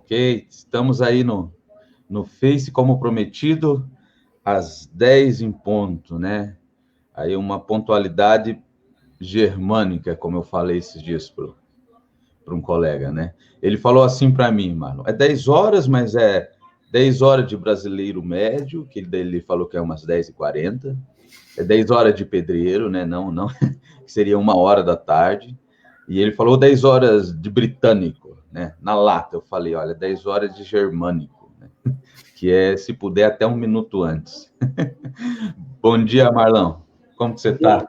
Ok, estamos aí no Face como prometido, às 10 em ponto, né? Aí uma pontualidade germânica, como eu falei esses dias para um colega, né? Ele falou assim para mim, mano, é 10 horas, mas é 10 horas de brasileiro médio, que ele falou que é umas 10h40, é 10 horas de pedreiro, né? Não, que seria 1 hora da tarde. E ele falou 10 horas de britânico, né? Na lata, eu falei, olha, 10 horas de germânico, né? Que é, se puder, até 1 minuto antes. Bom dia, Marlão. Como que você está?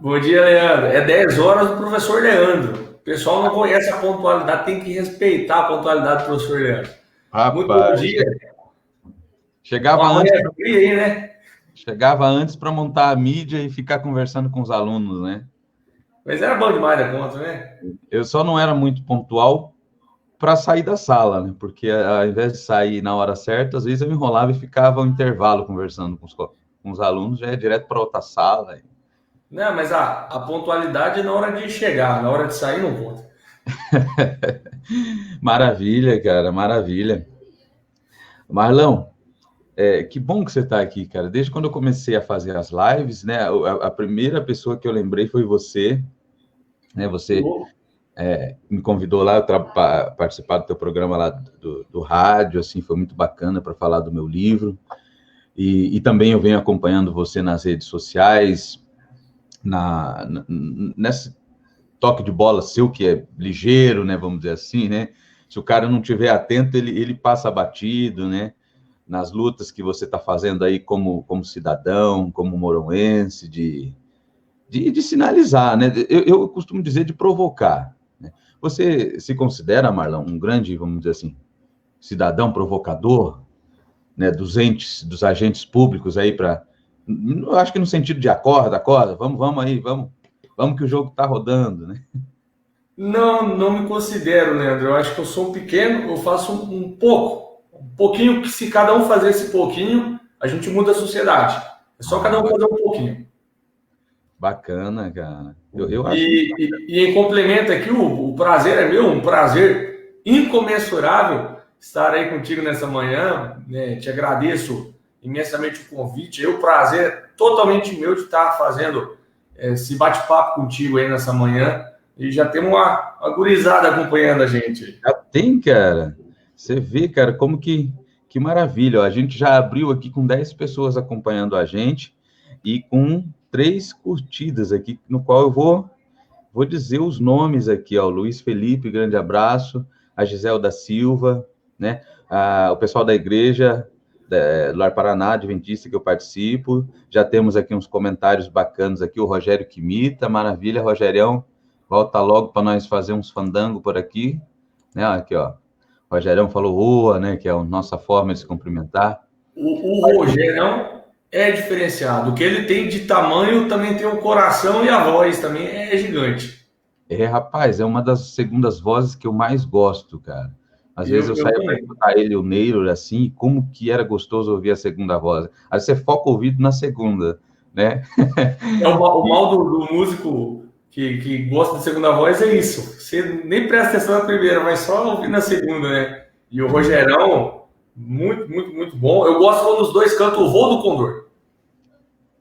Bom dia, Leandro. É 10 horas do professor Leandro. O pessoal não conhece a pontualidade, tem que respeitar a pontualidade do professor Leandro. Muito bom Rapaz, dia. chegava Uma antes, manhã fria aí, né? para montar a mídia e ficar conversando com os alunos, né? Mas era bom demais da conta, né? Eu só não era muito pontual para sair da sala, né? Porque ao invés de sair na hora certa, às vezes eu enrolava e ficava um intervalo conversando com os alunos, já é direto para outra sala. Não, mas a pontualidade é na hora de chegar, na hora de sair não conta. Maravilha, cara, maravilha. Marlão, que bom que você está aqui, cara. Desde quando eu comecei a fazer as lives, né? A primeira pessoa que eu lembrei foi você, né? Que Você bom. me convidou lá para participar do teu programa lá do rádio, assim, foi muito bacana para falar do meu livro. E também eu venho acompanhando você nas redes sociais, nesse toque de bola seu, que é ligeiro, né? Vamos dizer assim, né? Se o cara não tiver atento, ele passa batido, né? Nas lutas que você está fazendo aí como cidadão, como moronense, de sinalizar, né? Eu costumo dizer de provocar. Né? Você se considera, Marlon, um grande, vamos dizer assim, cidadão provocador, né? Dos agentes públicos aí para, eu acho que no sentido de acorda, vamos aí, vamos que o jogo está rodando, né? Não, não me considero, Leandro. Eu acho que eu sou um pequeno, eu faço um pouco. Um pouquinho que se cada um fazer esse pouquinho, a gente muda a sociedade. É só cada um Ah, fazer um pouquinho. bacana, cara. Eu acho muito. E em complemento aqui, o prazer é meu, um prazer incomensurável estar aí contigo nessa manhã. Né? Te agradeço imensamente o convite. O prazer é totalmente meu de estar fazendo esse bate-papo contigo aí nessa manhã. E já temos uma gurizada acompanhando a gente. Já tem, cara. Você vê, cara, como que maravilha. Ó, a gente já abriu aqui com 10 pessoas acompanhando a gente e com 3 curtidas aqui, no qual eu vou dizer os nomes aqui, ó. Luiz Felipe, grande abraço. A Gisele da Silva, né? O pessoal da igreja Lar Paraná, Adventista, que eu participo. Já temos aqui uns comentários bacanas aqui. O Rogério Quimita, maravilha, Rogerião. Volta logo para nós fazer uns fandango por aqui. Né? Aqui, ó. O Rogerão falou oa, né? Que é a nossa forma de se cumprimentar. O Rogério é diferenciado. O que ele tem de tamanho também tem o coração e a voz também é gigante. Rapaz, é uma das segundas vozes que eu mais gosto, cara. Às vezes eu Eu saía para também. escutar ele, o Neiro, assim, e como que era gostoso ouvir a segunda voz. Aí você foca o ouvido na segunda, né? É o E, mal do músico que gosta de segunda voz é isso. Você nem presta atenção na primeira, mas só ouvir na segunda, né? E o Rogerão, muito, muito, muito bom. Eu gosto quando os dois cantam o Voo do Condor.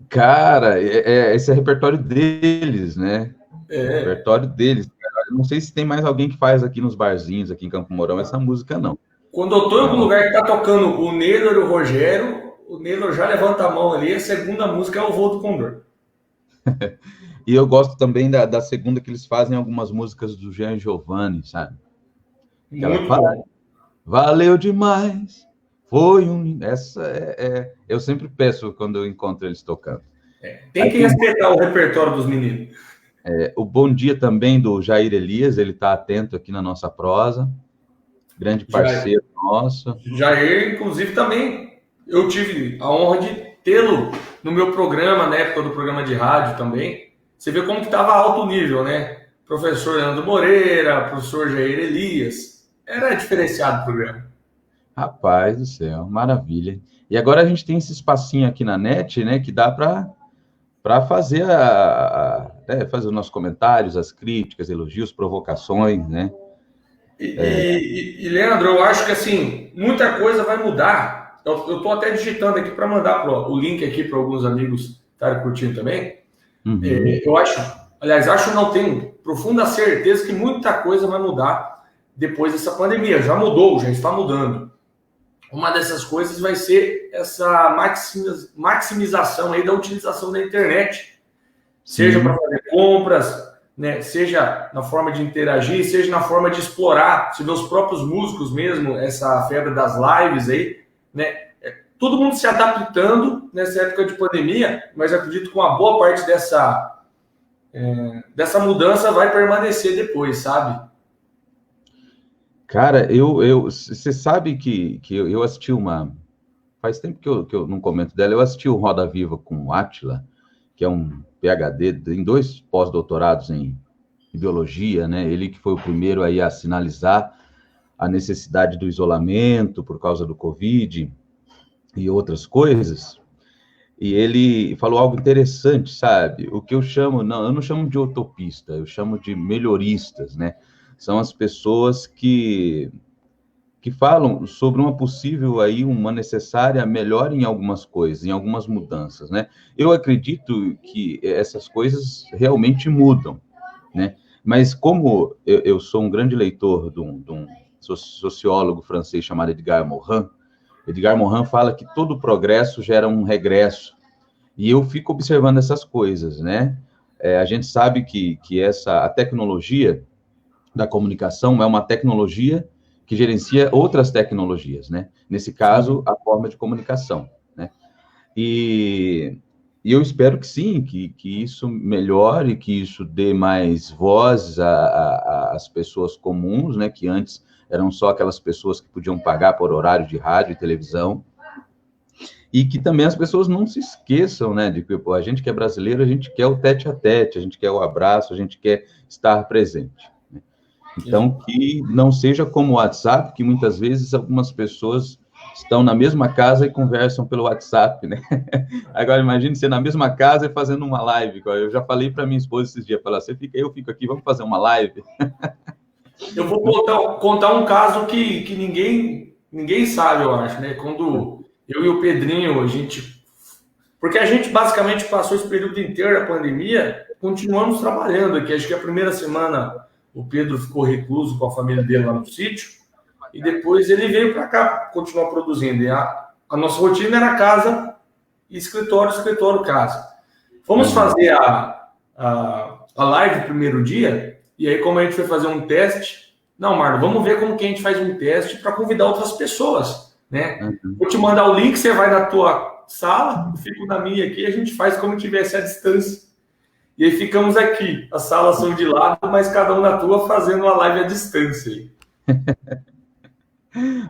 cara, esse é repertório deles, né? É É. repertório deles, cara. Eu não sei se tem mais alguém que faz aqui nos barzinhos, aqui em Campo Mourão, essa música, não. Quando eu tô em algum Não. lugar que tá tocando o Neylor e o Rogério, o Neylor já levanta a mão ali, a segunda música é o Voo do Condor. E eu gosto também da segunda que eles fazem algumas músicas do Jean Giovanni, sabe? Aquela Muito bom. valeu demais. Foi um. Essa eu sempre peço quando eu encontro eles tocando. Tem Aí que tem respeitar o repertório dos meninos. o bom dia também do Jair Elias, ele está atento aqui na nossa prosa, grande Já, parceiro nosso. Jair, inclusive, também eu tive a honra de tê-lo no meu programa, na época do programa de rádio também. Você vê como que estava alto nível, né? Professor Leandro Moreira, professor Jair Elias. Era diferenciado o programa. Rapaz do céu, maravilha. E agora a gente tem esse espacinho aqui na net, né, que dá para fazer fazer os nossos comentários, as críticas, elogios, provocações, né? Leandro, eu acho que assim, muita coisa vai mudar. Eu estou até digitando aqui para mandar o link aqui para alguns amigos estarem curtindo também. Uhum. Eu acho, aliás, não tenho profunda certeza que muita coisa vai mudar depois dessa pandemia. Já mudou, já está mudando. Uma dessas coisas vai ser essa maximização aí da utilização da internet, seja para Sim. fazer compras, né, seja na forma de interagir, seja na forma de explorar. Se vê os próprios músicos mesmo, essa febre das lives aí, né? Todo mundo se adaptando nessa época de pandemia, mas acredito que uma boa parte dessa mudança vai permanecer depois, sabe? Cara, você sabe que eu assisti uma. Faz tempo que eu não comento dela. Eu assisti o Roda Viva com o Átila, que é um PhD, em 2 pós-doutorados em biologia, né? Ele que foi o primeiro aí a sinalizar a necessidade do isolamento por causa do Covid e outras coisas. E ele falou algo interessante, sabe? O que eu chamo, não, eu não chamo de utopista, eu chamo de melhoristas, né? São as pessoas que falam sobre uma possível aí, uma necessária melhora em algumas coisas, em algumas mudanças, né? Eu acredito que essas coisas realmente mudam, né? Mas como eu sou um grande leitor de um sociólogo francês chamado Edgar Morin fala que todo progresso gera um regresso, e eu fico observando essas coisas, né? A gente sabe que a tecnologia da comunicação é uma tecnologia que gerencia outras tecnologias, né? Nesse caso, Sim. a forma de comunicação, né? E, e eu espero que sim, que isso melhore, que isso dê mais voz às pessoas comuns, né? Que antes eram só aquelas pessoas que podiam pagar por horário de rádio e televisão, e que também as pessoas não se esqueçam, né, de que pô, a gente que é brasileiro, a gente quer o tete a tete, a gente quer o abraço, a gente quer estar presente. Né? Então, que não seja como o WhatsApp, que muitas vezes algumas pessoas estão na mesma casa e conversam pelo WhatsApp, né? Agora, imagine você na mesma casa e fazendo uma live. Eu já falei para minha esposa esses dias, falar, você fica aí, eu fico aqui, vamos fazer uma live? Eu vou contar um caso que ninguém sabe, eu acho, né? Quando eu e o Pedrinho, porque a gente basicamente passou esse período inteiro da pandemia, continuamos trabalhando aqui. Acho que a primeira semana o Pedro ficou recluso com a família dele lá no sítio, e depois ele veio para cá continuar produzindo. E a nossa rotina era casa, escritório, escritório, casa. Fomos Uhum. fazer a live no primeiro dia, e aí, como a gente foi fazer um teste, não, Marlon, vamos ver como que a gente faz um teste para convidar outras pessoas, né? Uhum. Vou te mandar o link, você vai na tua sala, eu fico na minha aqui, a gente faz como tivesse a distância. E aí ficamos aqui, as salas são de lado, mas cada um na tua fazendo uma live à distância.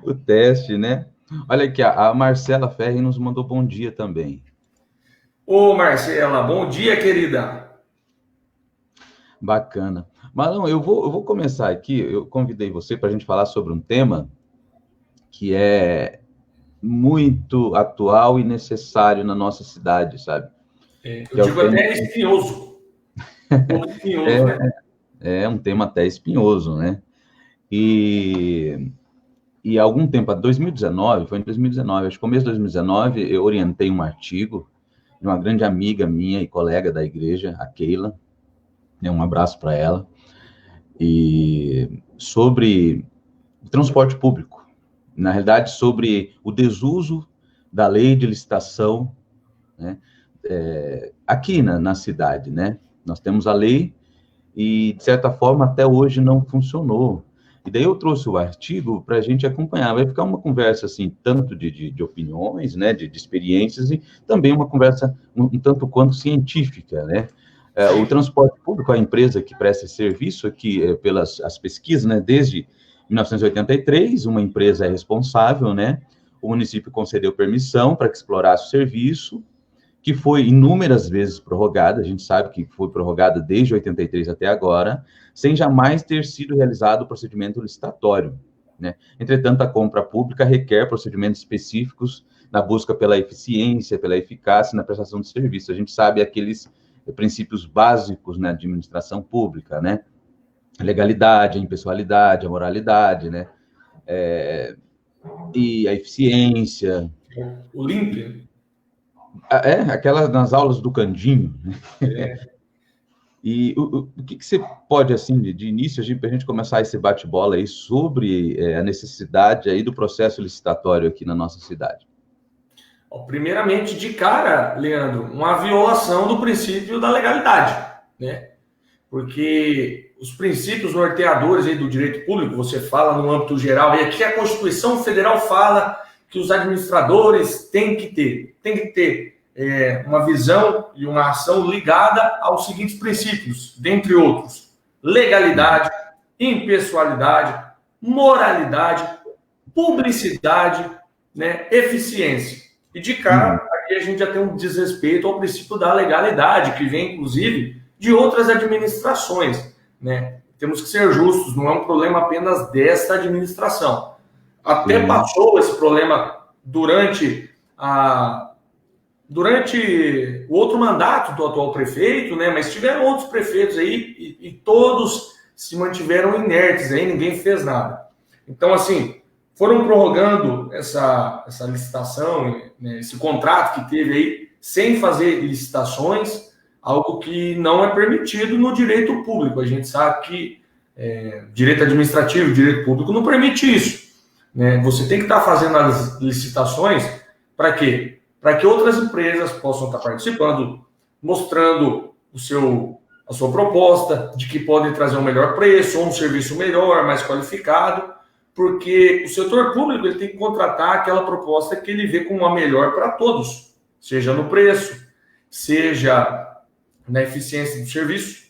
O teste, né? Olha aqui, a Marcela Ferri nos mandou bom dia também. Ô, Marcela, bom dia, querida. Bacana. Marlon, eu vou começar aqui. Eu convidei você para a gente falar sobre um tema que é muito atual e necessário na nossa cidade, sabe? Eu Que é o digo tema. até espinhoso, um pouco espinhoso, né? É um tema até espinhoso, né? E, e há algum tempo, 2019, foi em 2019, acho que começo de 2019, eu orientei um artigo de uma grande amiga minha e colega da igreja, a Keila, né, um abraço para ela, e sobre o transporte público. Na realidade, sobre o desuso da lei de licitação, né, aqui na cidade, né? Nós temos a lei e, de certa forma, até hoje não funcionou. E daí eu trouxe o artigo para a gente acompanhar. Vai ficar uma conversa, assim, tanto de opiniões, né, de experiências, e também uma conversa um tanto quanto científica, né? O Sim. transporte público, a empresa que presta esse serviço aqui, pelas as pesquisas, né, desde 1983, uma empresa é responsável, né? O município concedeu permissão para que explorasse o serviço, que foi inúmeras vezes prorrogada, a gente sabe que foi prorrogada desde 83 até agora, sem jamais ter sido realizado o procedimento licitatório, né? Entretanto, a compra pública requer procedimentos específicos na busca pela eficiência, pela eficácia na prestação de serviço. A gente sabe aqueles princípios básicos na administração pública, né? a legalidade, a impessoalidade, a moralidade, né? E a eficiência. O Olímpia. Aquelas nas aulas do Candinho, né? E o que você pode, assim, de início, para a gente começar esse bate-bola aí sobre a necessidade aí do processo licitatório aqui na nossa cidade? Primeiramente, de cara, Leandro, uma violação do princípio da legalidade, né? Porque os princípios norteadores aí do direito público, você fala no âmbito geral, e aqui a Constituição Federal fala que os administradores têm que ter uma visão e uma ação ligada aos seguintes princípios, dentre outros: legalidade, impessoalidade, moralidade, publicidade, né, eficiência. E de cara, aqui a gente já tem um desrespeito ao princípio da legalidade, que vem, inclusive, de outras administrações, né? Temos que ser justos, não é um problema apenas desta administração. Até passou esse problema durante o outro mandato do atual prefeito, né? Mas tiveram outros prefeitos aí e todos se mantiveram inertes, aí ninguém fez nada. Então, assim, foram prorrogando essa licitação, né, esse contrato que teve aí, sem fazer licitações, algo que não é permitido no direito público. A gente sabe que direito administrativo, direito público não permite isso, né? Você tem que estar fazendo as licitações para quê? Para que outras empresas possam estar participando, mostrando a sua proposta, de que podem trazer um melhor preço, ou um serviço melhor, mais qualificado, porque o setor público ele tem que contratar aquela proposta que ele vê como a melhor para todos, seja no preço, seja na eficiência do serviço.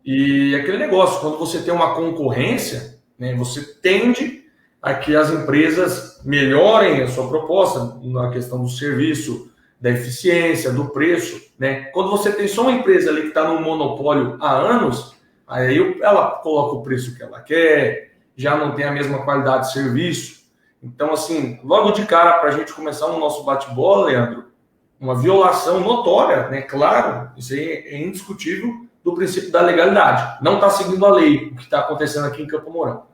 E aquele negócio, quando você tem uma concorrência, né, você tende a que as empresas melhorem a sua proposta na questão do serviço, da eficiência, do preço, né? Quando você tem só uma empresa ali que está no monopólio há anos, aí ela coloca o preço que ela quer, já não tem a mesma qualidade de serviço. Então, assim, logo de cara, para a gente começar o nosso bate-bola, Leandro, uma violação notória, né? Claro, isso aí é indiscutível, do princípio da legalidade. Não está seguindo a lei, o que está acontecendo aqui em Campo Mourão.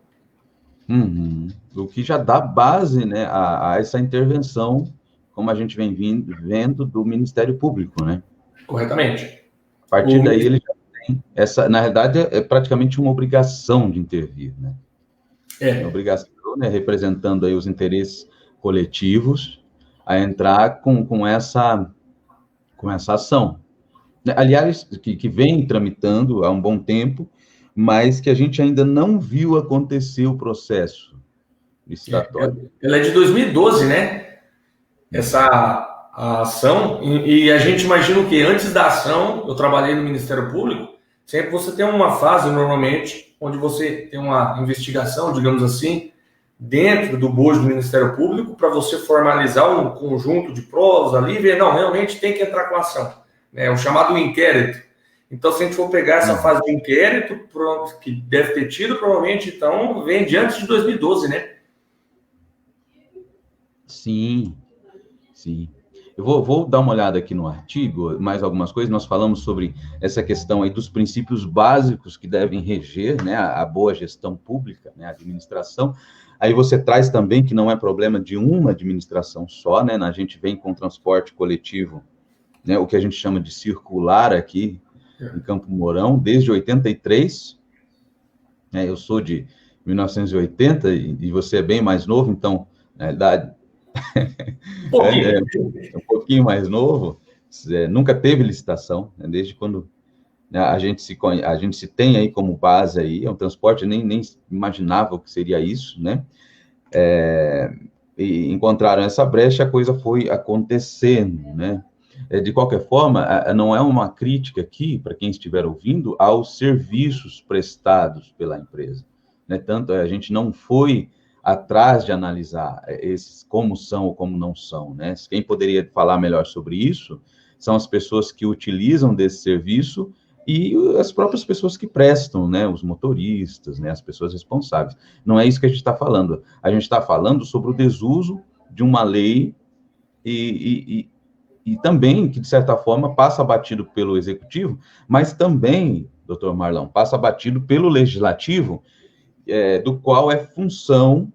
O que já dá base, né, a essa intervenção, como a gente vem vendo do Ministério Público, né? Corretamente. A partir daí ele já tem essa, na realidade, é praticamente uma obrigação de intervir, né? Uma obrigação, né, representando aí os interesses coletivos, a entrar com essa ação. Aliás, que vem tramitando há um bom tempo, mas que a gente ainda não viu acontecer o processo licitatório. Ela é de 2012, né? Essa ação, e a gente imagina que antes da ação, eu trabalhei no Ministério Público, sempre você tem uma fase, normalmente, onde você tem uma investigação, digamos assim, dentro do bojo do Ministério Público, para você formalizar um conjunto de provas ali e ver, não, realmente tem que entrar com a ação. É o chamado inquérito. Então, se a gente for pegar essa fase de inquérito, que deve ter tido, provavelmente, então, vem de antes de 2012, né? Sim. Eu vou dar uma olhada aqui no artigo, mais algumas coisas. Nós falamos sobre essa questão aí dos princípios básicos que devem reger, né, a boa gestão pública, né, a administração. Aí você traz também que não é problema de uma administração só, né? A gente vem com transporte coletivo, né, o que a gente chama de circular aqui em Campo Mourão, desde 83. Né, eu sou de 1980 e você é bem mais novo, então, na verdade, um pouquinho mais novo, nunca teve licitação, né, desde quando, né, a gente se tem aí como base aí, é um transporte, nem imaginava o que seria isso, né? E encontraram essa brecha, a coisa foi acontecendo, né? De qualquer forma, não é uma crítica aqui, para quem estiver ouvindo, aos serviços prestados pela empresa, né? Tanto a gente não foi atrás de analisar esses como são ou como não são, né? Quem poderia falar melhor sobre isso são as pessoas que utilizam desse serviço e as próprias pessoas que prestam, né? Os motoristas, né? As pessoas responsáveis. Não é isso que a gente está falando. A gente está falando sobre o desuso de uma lei e também, que de certa forma passa batido pelo executivo, mas também doutor Marlão, passa batido pelo legislativo, do qual é função,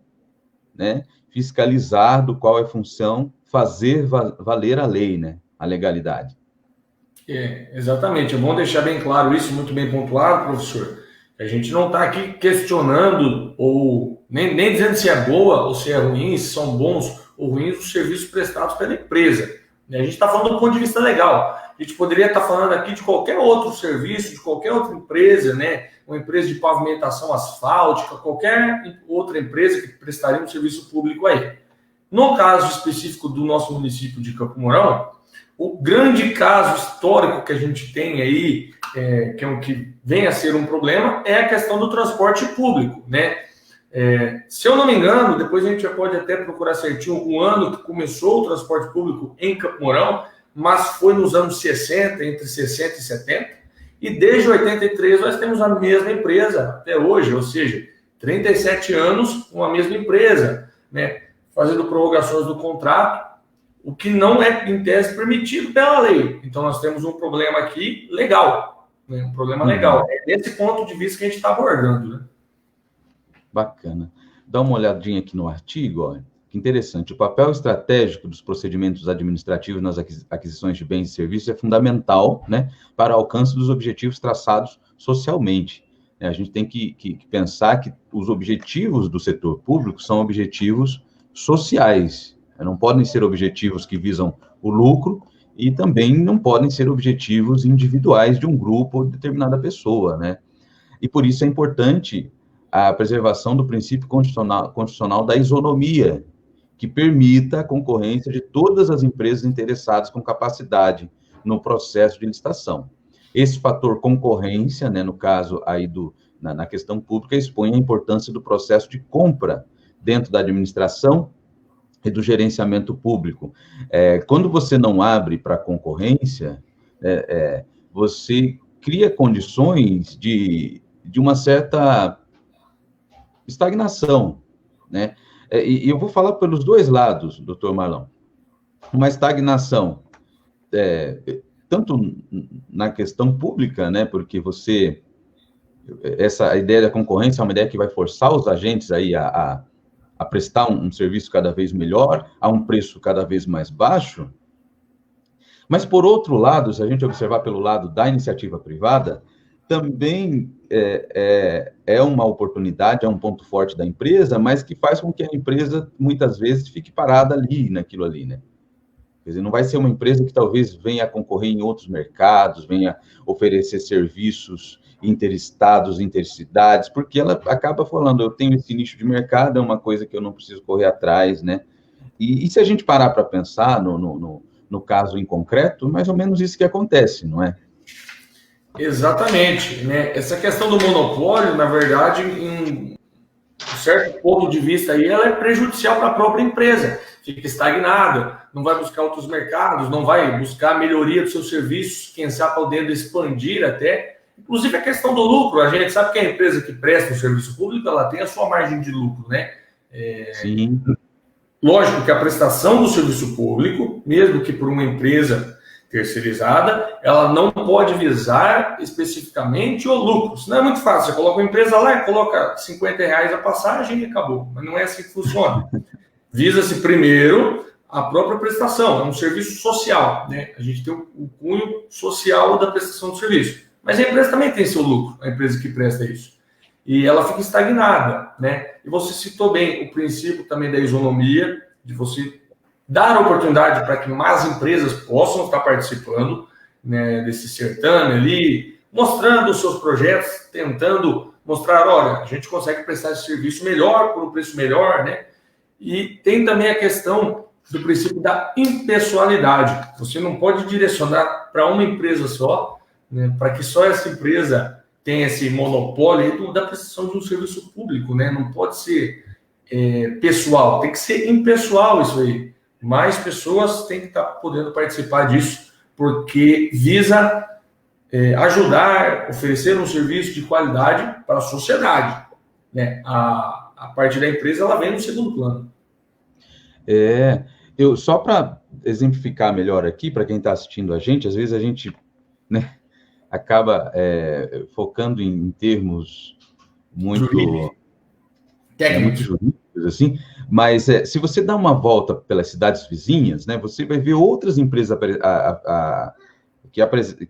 né, fiscalizar, do qual é função fazer valer a lei, né, a legalidade. Exatamente. É bom deixar bem claro isso, muito bem pontuado, professor. A gente não está aqui questionando ou nem dizendo se é boa ou se é ruim, se são bons ou ruins os serviços prestados pela empresa. A gente está falando do ponto de vista legal. A gente poderia estar falando aqui de qualquer outro serviço, de qualquer outra empresa, né? Uma empresa de pavimentação asfáltica, qualquer outra empresa que prestaria um serviço público aí. No caso específico do nosso município de Campo Mourão, o grande caso histórico que a gente tem aí, que é o que vem a ser um problema, é a questão do transporte público, né? Se eu não me engano, depois a gente já pode até procurar certinho o ano que começou o transporte público em Campo Mourão, mas foi nos anos 60, entre 60 e 70, e desde 83 nós temos a mesma empresa até hoje, ou seja, 37 anos com a mesma empresa, né? Fazendo prorrogações do contrato, o que não é, em tese, permitido pela lei. Então, nós temos um problema aqui legal, né? Um problema legal. É desse ponto de vista que a gente está abordando, né? Bacana. Dá uma olhadinha aqui no artigo, ó. Que interessante. O papel estratégico dos procedimentos administrativos nas aquisições de bens e serviços é fundamental, né, para o alcance dos objetivos traçados socialmente. A gente tem que pensar que os objetivos do setor público são objetivos sociais. Não podem ser objetivos que visam o lucro e também não podem ser objetivos individuais de um grupo ou de determinada pessoa, né? E por isso é importante a preservação do princípio constitucional da isonomia, que permita a concorrência de todas as empresas interessadas com capacidade no processo de licitação. Esse fator concorrência, né, no caso aí na questão pública, expõe a importância do processo de compra dentro da administração e do gerenciamento público. Quando você não abre para a concorrência, você cria condições de uma certa estagnação, né? E eu vou falar pelos dois lados, doutor Marlão. Uma estagnação, tanto na questão pública, né? Porque essa ideia da concorrência é uma ideia que vai forçar os agentes aí a prestar um serviço cada vez melhor, a um preço cada vez mais baixo. Mas, por outro lado, se a gente observar pelo lado da iniciativa privada, também é uma oportunidade, é um ponto forte da empresa, mas que faz com que a empresa, muitas vezes, fique parada ali, naquilo ali, né? Quer dizer, não vai ser uma empresa que talvez venha a concorrer em outros mercados, venha oferecer serviços interestados, intercidades, porque ela acaba falando, eu tenho esse nicho de mercado, é uma coisa que eu não preciso correr atrás, né? E se a gente parar para pensar no caso em concreto, mais ou menos isso que acontece, não é? Exatamente, né? Essa questão do monopólio, na verdade, em um certo ponto de vista aí, ela é prejudicial para a própria empresa. Fica estagnada, não vai buscar outros mercados, não vai buscar a melhoria dos seus serviços, quem sabe podendo expandir até. Inclusive a questão do lucro, a gente sabe que a empresa que presta um serviço público, ela tem a sua margem de lucro, né? Sim. Lógico que a prestação do serviço público, mesmo que por uma empresa terceirizada, ela não pode visar especificamente o lucro. Isso não é muito fácil. Você coloca uma empresa lá e coloca R$50 a passagem e acabou. Mas não é assim que funciona. Visa-se primeiro a própria prestação. É um serviço social, né? A gente tem o cunho social da prestação do serviço. Mas a empresa também tem seu lucro, a empresa que presta isso. E ela fica estagnada, né? E você citou bem o princípio também da isonomia, de você dar a oportunidade para que mais empresas possam estar participando, né, desse certame ali, mostrando os seus projetos, tentando mostrar, olha, a gente consegue prestar esse serviço melhor, por um preço melhor, né? E tem também a questão do princípio da impessoalidade. Você não pode direcionar para uma empresa só, né, para que só essa empresa tenha esse monopólio da prestação de um serviço público, né? Não pode ser pessoal, tem que ser impessoal isso aí. Mais pessoas têm que estar podendo participar disso, porque visa ajudar, oferecer um serviço de qualidade para a sociedade, né? A parte da empresa, ela vem no segundo plano. Só para exemplificar melhor aqui, para quem está assistindo a gente, às vezes a gente, né, acaba focando em termos muito jurídicos, assim, mas se você dá uma volta pelas cidades vizinhas, né, você vai ver outras empresas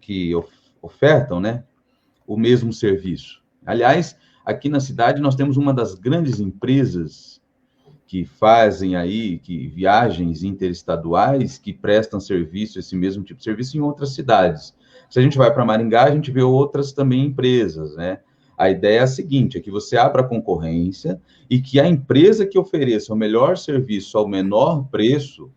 que ofertam, né, o mesmo serviço. Aliás, aqui na cidade nós temos uma das grandes empresas que fazem aí viagens interestaduais que prestam serviço, esse mesmo tipo de serviço em outras cidades. Se a gente vai para Maringá, a gente vê outras também empresas, né? A ideia é a seguinte, é que você abra a concorrência e que a empresa que ofereça o melhor serviço ao menor preço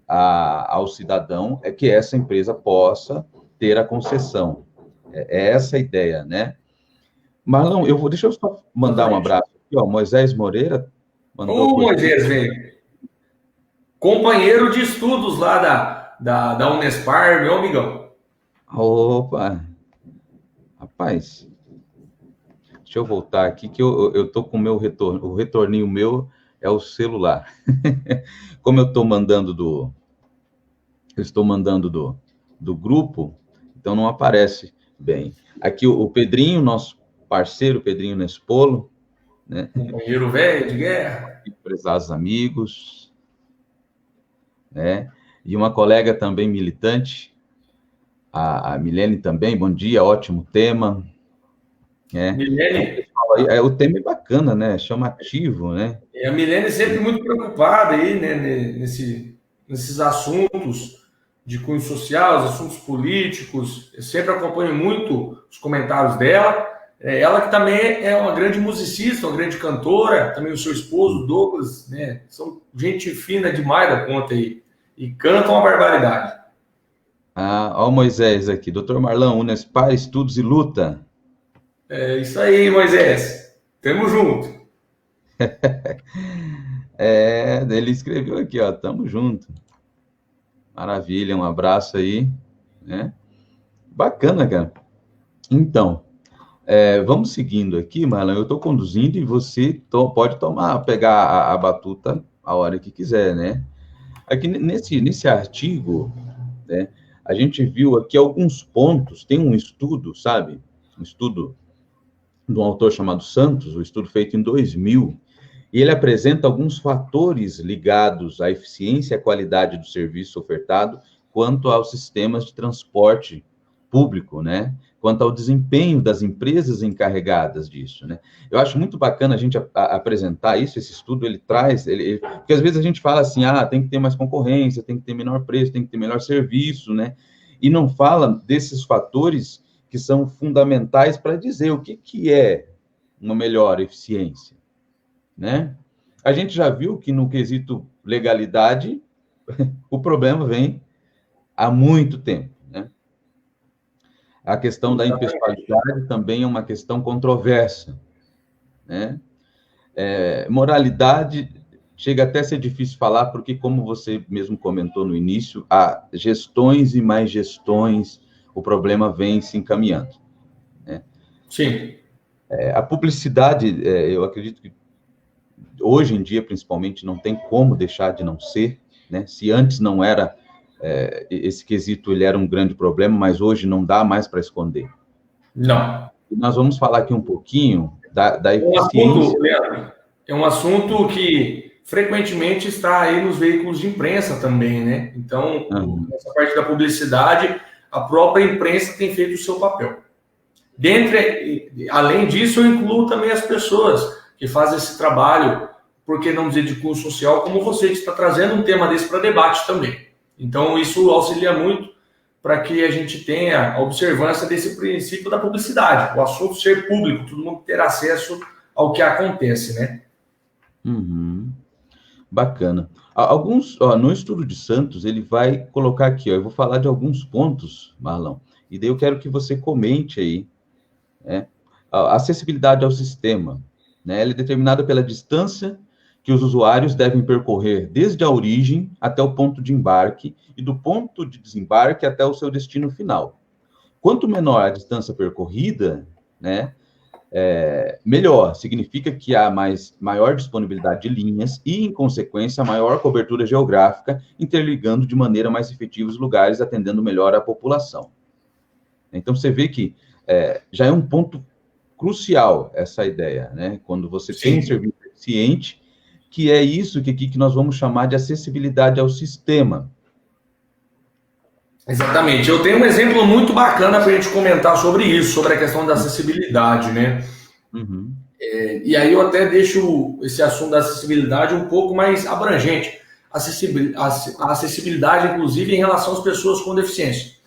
ao cidadão, é que essa empresa possa ter a concessão. É essa a ideia, né? Marlon, deixa eu só mandar um abraço aqui, ó, Moisés Moreira mandou... Moisés, velho. Companheiro de estudos lá da Unespar, meu amigão. Opa! Rapaz, deixa eu voltar aqui, que eu tô com o meu retorno. O retorninho meu é o celular. Como eu estou mandando do grupo, então não aparece bem. Aqui o Pedrinho, nosso parceiro, Pedrinho Nespolo, né? Companheiro velho de guerra. Prezados amigos, né? E uma colega também militante, a Milene também, bom dia, ótimo tema. Milene... o tema é bacana, né? Chamativo, né? A Milene sempre muito preocupada aí, né, nesses assuntos de cunho social, os assuntos políticos. Eu sempre acompanho muito os comentários dela. Ela que também é uma grande musicista, uma grande cantora, também o seu esposo, Douglas, né? São gente fina demais da conta aí. E cantam uma barbaridade. Ó o Moisés aqui. Doutor Marlão, Unespar, Estudos e Luta. É isso aí, Moisés. Tamo junto. Ele escreveu aqui, ó, tamo junto. Maravilha, um abraço aí, né? Bacana, cara. Então, vamos seguindo aqui, Marlon, eu estou conduzindo e você pode pegar a batuta a hora que quiser, né? Aqui nesse artigo, né, a gente viu aqui alguns pontos, tem um estudo, sabe? Um estudo de um autor chamado Santos, um estudo feito em 2000, e ele apresenta alguns fatores ligados à eficiência e à qualidade do serviço ofertado quanto aos sistemas de transporte público, né? Quanto ao desempenho das empresas encarregadas disso, né? Eu acho muito bacana a gente apresentar isso, esse estudo, ele traz, porque às vezes a gente fala assim, tem que ter mais concorrência, tem que ter menor preço, tem que ter melhor serviço, né? E não fala desses fatores que são fundamentais para dizer o que é uma melhor eficiência, né? A gente já viu que no quesito legalidade, o problema vem há muito tempo, né? A questão da impessoalidade também é uma questão controversa, né? Moralidade chega até a ser difícil falar, porque, como você mesmo comentou no início, há gestões e mais gestões, o problema vem se encaminhando, né? Sim. A publicidade, eu acredito que hoje em dia, principalmente, não tem como deixar de não ser, né? Se antes não era, esse quesito ele era um grande problema, mas hoje não dá mais para esconder. Não. E nós vamos falar aqui um pouquinho da eficiência. É um assunto que frequentemente está aí nos veículos de imprensa também, né? Então, nessa parte da publicidade, a própria imprensa tem feito o seu papel. Além disso, eu incluo também as pessoas que fazem esse trabalho, por que não dizer de cunho social, como você, que está trazendo um tema desse para debate também. Então, isso auxilia muito para que a gente tenha a observância desse princípio da publicidade, o assunto ser público, todo mundo ter acesso ao que acontece, né? Bacana. No estudo de Santos, ele vai colocar aqui, eu vou falar de alguns pontos, Marlon, e daí eu quero que você comente aí, né? A acessibilidade ao sistema, né? Ela é determinada pela distância que os usuários devem percorrer desde a origem até o ponto de embarque e do ponto de desembarque até o seu destino final. Quanto menor a distância percorrida, né, melhor. Significa que há maior disponibilidade de linhas e, em consequência, maior cobertura geográfica, interligando de maneira mais efetiva os lugares, atendendo melhor a população. Então, você vê que já é um ponto crucial essa ideia, né? Quando você tem um serviço eficiente, que é isso que nós vamos chamar de acessibilidade ao sistema. Exatamente. Eu tenho um exemplo muito bacana para a gente comentar sobre isso, sobre a questão da acessibilidade, né? Uhum. E aí eu até deixo esse assunto da acessibilidade um pouco mais abrangente. A acessibilidade, inclusive, em relação às pessoas com deficiência.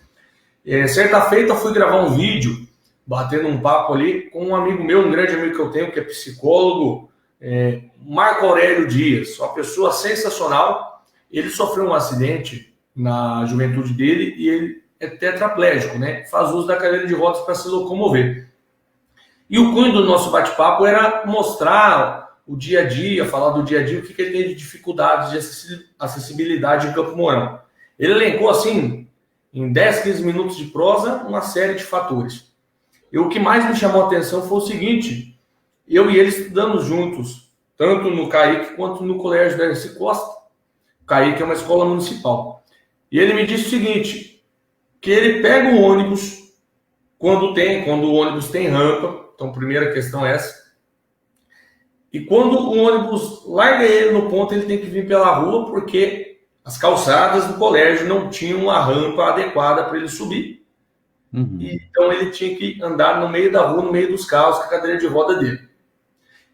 Certa feita, eu fui gravar um vídeo, batendo um papo ali, com um amigo meu, um grande amigo que eu tenho, que é psicólogo, Marco Aurélio Dias, uma pessoa sensacional. Ele sofreu um acidente na juventude dele e ele é tetraplégico, né? Faz uso da cadeira de rodas para se locomover. E o cunho do nosso bate-papo era mostrar o dia a dia, falar do dia a dia, o que ele tem de dificuldades de acessibilidade em Campo Mourão. Ele elencou, assim, em 10, 15 minutos de prosa, uma série de fatores. E o que mais me chamou a atenção foi o seguinte: eu e ele estudamos juntos, tanto no CAIC quanto no Colégio da Erci Costa. O CAIC é uma escola municipal. E ele me disse o seguinte, que ele pega o ônibus quando o ônibus tem rampa. Então, primeira questão é essa. E quando o ônibus larga ele no ponto, ele tem que vir pela rua, porque as calçadas do colégio não tinham uma rampa adequada para ele subir. Uhum. Então, ele tinha que andar no meio da rua, no meio dos carros, com a cadeira de roda dele.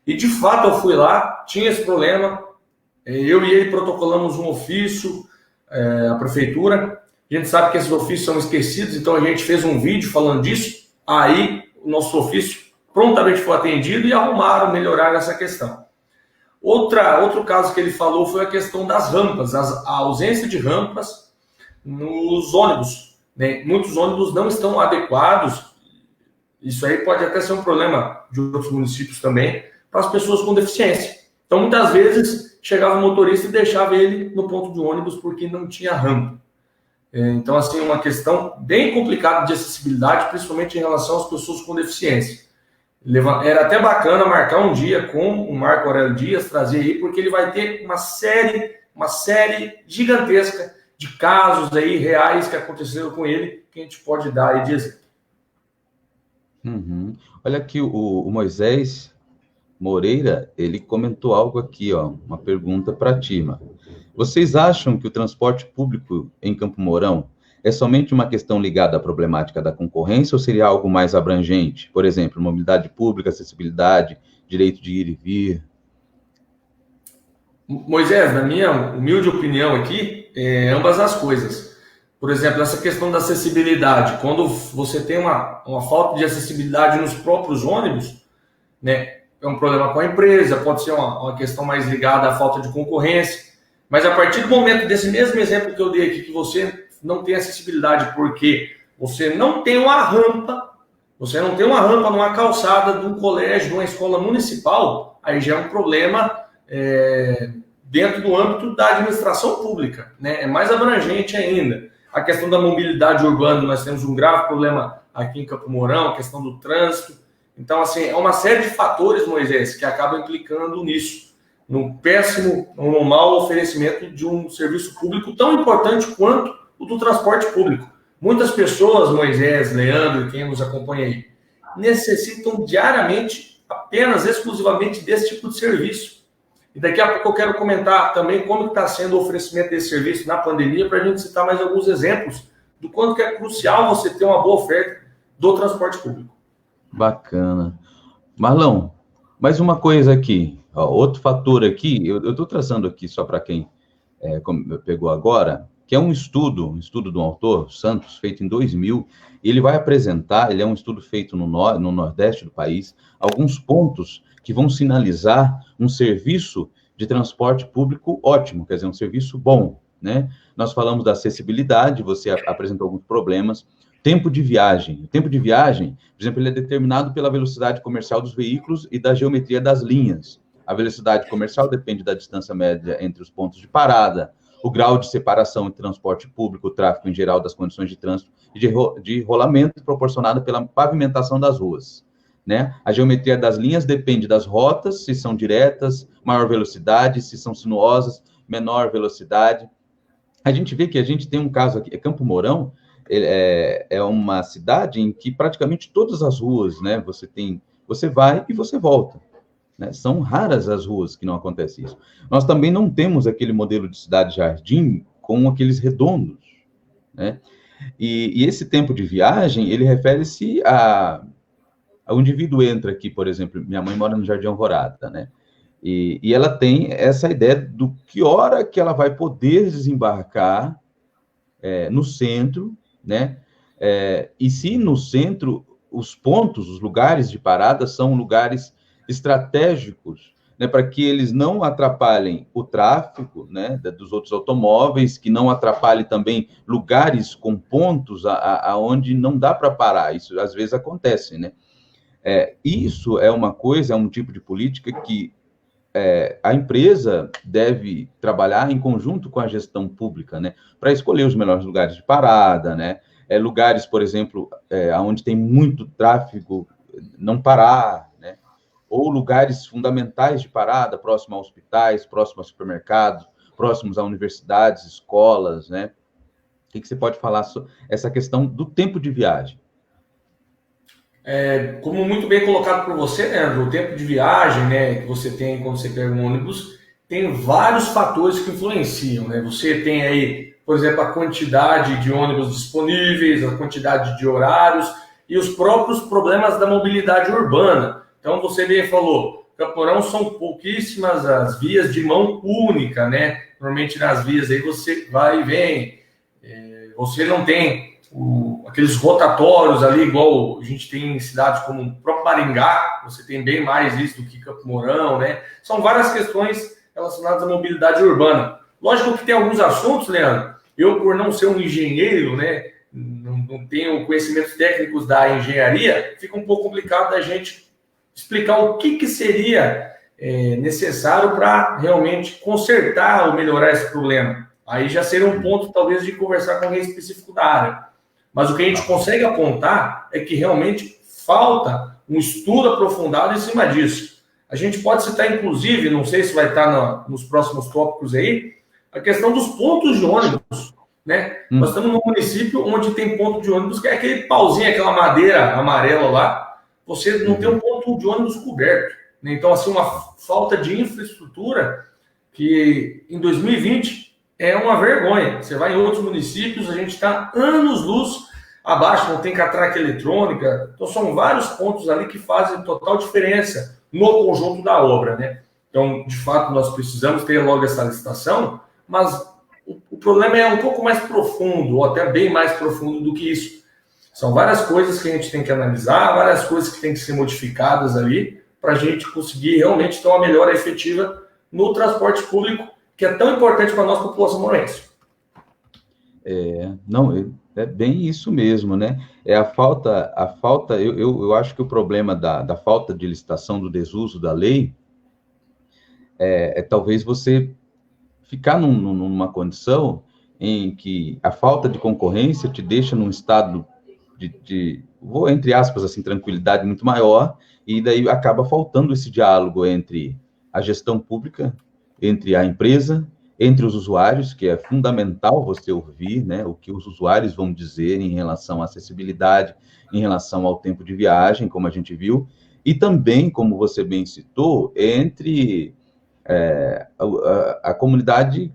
E, de fato, eu fui lá, tinha esse problema. Eu e ele protocolamos um ofício à prefeitura. A gente sabe que esses ofícios são esquecidos, então a gente fez um vídeo falando disso. Aí, o nosso ofício prontamente foi atendido e arrumaram, melhoraram essa questão. Outro caso que ele falou foi a questão das rampas, a ausência de rampas nos ônibus, né? Muitos ônibus não estão adequados, isso aí pode até ser um problema de outros municípios também, para as pessoas com deficiência. Então, muitas vezes, chegava o motorista e deixava ele no ponto de ônibus porque não tinha rampa. Então, assim, uma questão bem complicada de acessibilidade, principalmente em relação às pessoas com deficiência. Era até bacana marcar um dia com o Marco Aurélio Dias, trazer aí, porque ele vai ter uma série gigantesca de casos aí reais que aconteceram com ele, que a gente pode dar aí de exemplo. Uhum. Olha aqui, o Moisés Moreira, ele comentou algo aqui, ó, uma pergunta para ti, mano. Vocês acham que o transporte público em Campo Mourão é somente uma questão ligada à problemática da concorrência ou seria algo mais abrangente? Por exemplo, mobilidade pública, acessibilidade, direito de ir e vir? Moisés, na minha humilde opinião aqui, ambas as coisas. Por exemplo, essa questão da acessibilidade. Quando você tem uma falta de acessibilidade nos próprios ônibus, né, é um problema com a empresa, pode ser uma questão mais ligada à falta de concorrência. Mas a partir do momento desse mesmo exemplo que eu dei aqui, que você não tem acessibilidade porque você não tem uma rampa numa calçada de um colégio, de uma escola municipal, aí já é um problema dentro do âmbito da administração pública, né? É mais abrangente ainda. A questão da mobilidade urbana, nós temos um grave problema aqui em Campo Mourão, a questão do trânsito. Então, assim, é uma série de fatores, Moisés, que acabam implicando nisso, no péssimo ou no mau oferecimento de um serviço público tão importante quanto o do transporte público. Muitas pessoas, Moisés, Leandro e quem nos acompanha aí, necessitam diariamente, apenas, exclusivamente desse tipo de serviço. E daqui a pouco eu quero comentar também como está sendo o oferecimento desse serviço na pandemia, para a gente citar mais alguns exemplos do quanto que é crucial você ter uma boa oferta do transporte público. Bacana. Marlão, mais uma coisa aqui, ó, outro fator aqui, eu estou traçando aqui só para quem pegou agora, que é um estudo do autor, Santos, feito em 2000, e ele vai apresentar, ele é um estudo feito no Nordeste do país, alguns pontos que vão sinalizar um serviço de transporte público ótimo, quer dizer, um serviço bom, né? Nós falamos da acessibilidade, você apresentou alguns problemas. Tempo de viagem. O tempo de viagem, por exemplo, ele é determinado pela velocidade comercial dos veículos e da geometria das linhas. A velocidade comercial depende da distância média entre os pontos de parada, o grau de separação entre transporte público, o tráfego em geral das condições de trânsito e de rolamento proporcionado pela pavimentação das ruas, né? A geometria das linhas depende das rotas, se são diretas, maior velocidade, se são sinuosas, menor velocidade. A gente vê que a gente tem um caso aqui, Campo Mourão, é uma cidade em que praticamente todas as ruas, né, você vai e você volta, né? São raras as ruas que não acontece isso. Nós também não temos aquele modelo de cidade-jardim com aqueles redondos, né? E esse tempo de viagem, ele refere-se o indivíduo entra aqui, por exemplo, minha mãe mora no Jardim Alvorada, né? E ela tem essa ideia do que hora que ela vai poder desembarcar no centro, né? E se no centro os pontos, os lugares de parada são lugares estratégicos, né, para que eles não atrapalhem o tráfego, né, dos outros automóveis, que não atrapalhe também lugares com pontos aonde não dá para parar. Isso às vezes acontece, né? Isso é uma coisa, é um tipo de política que a empresa deve trabalhar em conjunto com a gestão pública, né, para escolher os melhores lugares de parada, né, lugares, por exemplo, onde tem muito tráfego, não parar, né, ou lugares fundamentais de parada, próximo a hospitais, próximo a supermercados, próximos a universidades, escolas, né? O que você pode falar sobre essa questão do tempo de viagem? Como muito bem colocado por você, Leandro, o tempo de viagem, né, que você tem quando você pega um ônibus, tem vários fatores que influenciam, né? Você tem aí, por exemplo, a quantidade de ônibus disponíveis, a quantidade de horários e os próprios problemas da mobilidade urbana. Então, você bem falou, Campo Mourão são pouquíssimas as vias de mão única, né? Normalmente nas vias aí você vai e vem, você não tem aqueles rotatórios ali, igual a gente tem em cidades como o próprio Maringá, você tem bem mais isso do que Campo Mourão, né? São várias questões relacionadas à mobilidade urbana. Lógico que tem alguns assuntos, Leandro, eu por não ser um engenheiro, né, não tenho conhecimentos técnicos da engenharia, fica um pouco complicado da gente explicar o que seria necessário para realmente consertar ou melhorar esse problema. Aí já seria um ponto, talvez, de conversar com alguém específico da área. Mas o que a gente consegue apontar é que realmente falta um estudo aprofundado em cima disso. A gente pode citar, inclusive, não sei se vai estar nos próximos tópicos aí, a questão dos pontos de ônibus, né? Nós estamos num município onde tem ponto de ônibus, que é aquele pauzinho, aquela madeira amarela lá, você não tem um ponto de ônibus coberto, né? Então, assim, uma falta de infraestrutura que em 2020 é uma vergonha. Você vai em outros municípios, a gente está anos-luz abaixo, não tem catraca eletrônica. Então, são vários pontos ali que fazem total diferença no conjunto da obra, né? Então, de fato, nós precisamos ter logo essa licitação, mas o problema é um pouco mais profundo, ou até bem mais profundo do que isso. São várias coisas que a gente tem que analisar, várias coisas que têm que ser modificadas ali, para a gente conseguir realmente ter uma melhora efetiva no transporte público, que é tão importante para a nossa população morense. Não, é bem isso mesmo, né? A falta, eu acho que o problema da falta de licitação, do desuso da lei, talvez você ficar numa condição em que a falta de concorrência te deixa num estado vou entre aspas, assim, tranquilidade muito maior, e daí acaba faltando esse diálogo entre a gestão pública, entre a empresa, entre os usuários, que é fundamental você ouvir, né, o que os usuários vão dizer em relação à acessibilidade, em relação ao tempo de viagem, como a gente viu, e também, como você bem citou, entre a comunidade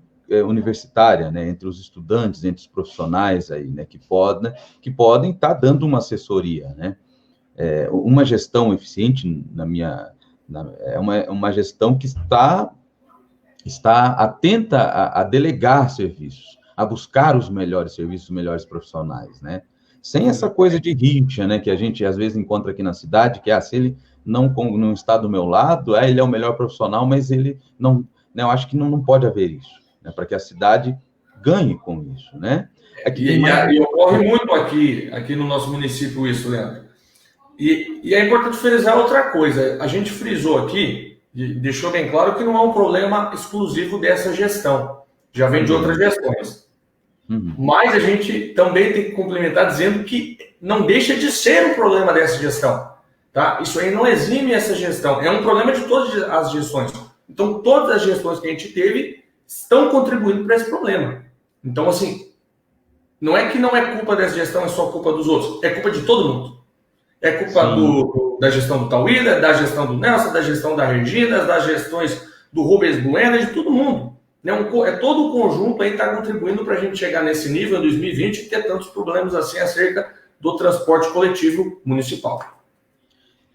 universitária, né, entre os estudantes, entre os profissionais aí, né, que podem estar dando uma assessoria, né? Uma gestão eficiente, é uma gestão que está atenta a delegar serviços, a buscar os melhores serviços, os melhores profissionais, né? Sem essa coisa de rixa, né, que a gente às vezes encontra aqui na cidade, que se ele não está do meu lado, ele é o melhor profissional, mas ele não, né, eu acho que não pode haver isso, né, para que a cidade ganhe com isso, né? E ocorre muito aqui no nosso município isso, Leandro. E é importante frisar outra coisa. A gente frisou aqui, deixou bem claro que não é um problema exclusivo dessa gestão. Já vem de outras gestões. Mas a gente também tem que complementar dizendo que não deixa de ser um problema dessa gestão. Tá? Isso aí não exime essa gestão. É um problema de todas as gestões. Então, todas as gestões que a gente teve estão contribuindo para esse problema. Então, assim, Não é que não é culpa dessa gestão, é só culpa dos outros. É culpa de todo mundo. É culpa da gestão do Tauíra, da gestão do Nelson, da gestão da Regina, das gestões do Rubens Bueno, de todo mundo. É todo o conjunto aí que está contribuindo para a gente chegar nesse nível em 2020 e ter tantos problemas assim acerca do transporte coletivo municipal.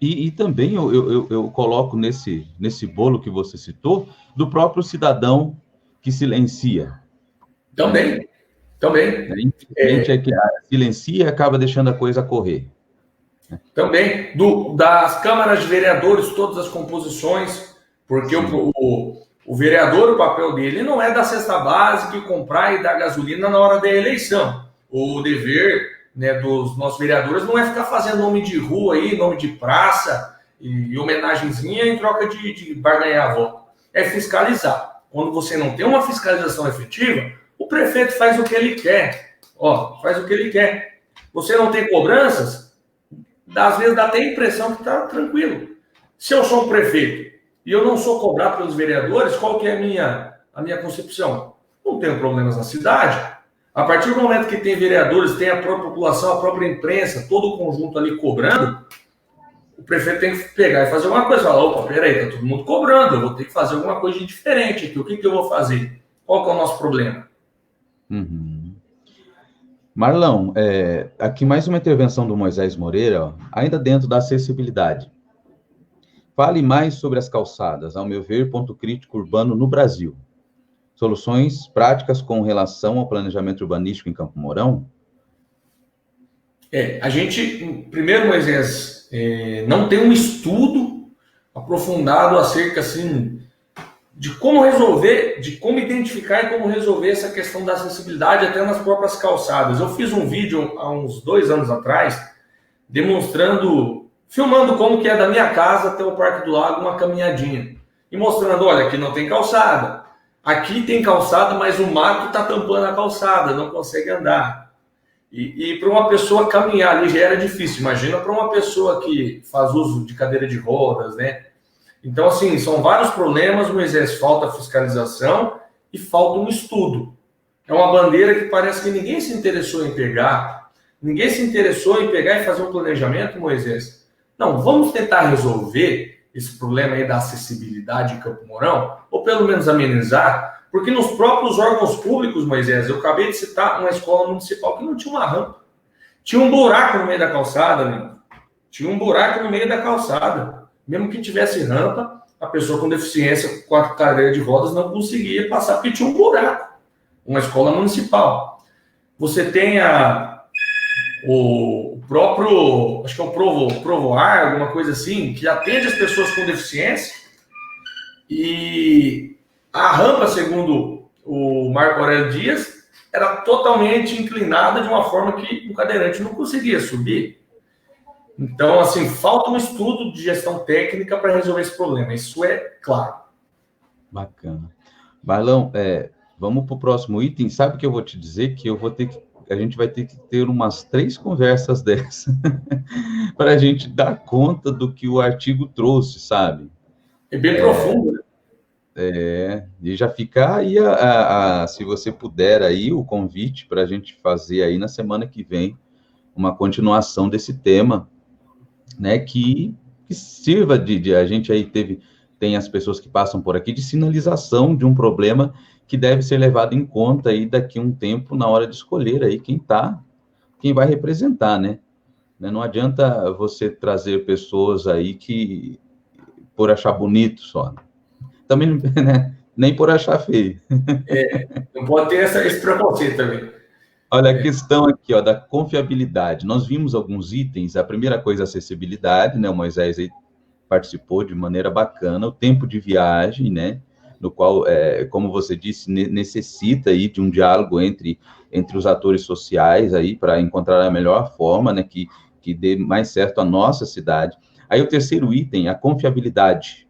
E também eu coloco nesse bolo que você citou, do próprio cidadão que silencia. Também. Infelizmente é que silencia e acaba deixando a coisa correr. Também, das câmaras de vereadores, todas as composições, porque o vereador, o papel dele não é dar cesta básica e comprar e dar gasolina na hora da eleição. O dever, né, dos nossos vereadores não é ficar fazendo nome de rua aí, nome de praça e homenagenzinha em troca de barganhar voto. É fiscalizar. Quando você não tem uma fiscalização efetiva, o prefeito faz o que ele quer. Faz o que ele quer. Você não tem cobranças, às vezes dá até a impressão que está tranquilo. Se eu sou um prefeito e eu não sou cobrado pelos vereadores, qual que é a minha concepção? Não tenho problemas na cidade. A partir do momento que tem vereadores, tem a própria população, a própria imprensa, todo o conjunto ali cobrando, o prefeito tem que pegar e fazer alguma coisa. Falar, opa, peraí, tá todo mundo cobrando, eu vou ter que fazer alguma coisa de diferente aqui. O que eu vou fazer? Qual que é o nosso problema? Marlão, aqui mais uma intervenção do Moisés Moreira, ainda dentro da acessibilidade. Fale mais sobre as calçadas, ao meu ver, ponto crítico urbano no Brasil. Soluções práticas com relação ao planejamento urbanístico em Campo Mourão? A gente, primeiro, Moisés, não tem um estudo aprofundado acerca, assim, de como resolver, de como identificar e como resolver essa questão da acessibilidade até nas próprias calçadas. Eu fiz um vídeo há uns 2 anos atrás, filmando como que é da minha casa até o Parque do Lago, uma caminhadinha. E mostrando, olha, aqui não tem calçada. Aqui tem calçada, mas o mato está tampando a calçada, não consegue andar. E para uma pessoa caminhar ali já era difícil. Imagina para uma pessoa que faz uso de cadeira de rodas, né? Então, assim, são vários problemas, Moisés, falta fiscalização e falta um estudo. É uma bandeira que parece que ninguém se interessou em pegar, e fazer um planejamento, Moisés. Não, vamos tentar resolver esse problema aí da acessibilidade em Campo Mourão, ou pelo menos amenizar, porque nos próprios órgãos públicos, Moisés, eu acabei de citar uma escola municipal que não tinha uma rampa. Tinha um buraco no meio da calçada, amigo. Mesmo que tivesse rampa, a pessoa com deficiência com a cadeira de rodas não conseguia passar porque tinha um buraco. Uma escola municipal. Você tem o próprio, acho que é o Provoar, alguma coisa assim, que atende as pessoas com deficiência. E a rampa, segundo o Marco Aurélio Dias, era totalmente inclinada de uma forma que o cadeirante não conseguia subir. Então, assim, falta um estudo de gestão técnica para resolver esse problema. Isso é claro. Bacana. Marlão, vamos para o próximo item. Sabe o que eu vou te dizer? Que a gente vai ter que ter umas 3 conversas dessas para a gente dar conta do que o artigo trouxe, sabe? É bem profundo, né? E já fica aí, se você puder, aí o convite para a gente fazer aí na semana que vem uma continuação desse tema, né, que sirva a gente aí tem as pessoas que passam por aqui de sinalização de um problema que deve ser levado em conta aí daqui a um tempo na hora de escolher aí quem vai representar, né? Não adianta você trazer pessoas aí que por achar bonito só. Também, né, nem por achar feio. Não pode ter esse preconceito também. Olha, a questão aqui, da confiabilidade. Nós vimos alguns itens. A primeira coisa, a acessibilidade, né? O Moisés aí participou de maneira bacana. O tempo de viagem, né? No qual, como você disse, necessita aí de um diálogo entre os atores sociais aí para encontrar a melhor forma, né? Que dê mais certo a nossa cidade. Aí o terceiro item, a confiabilidade,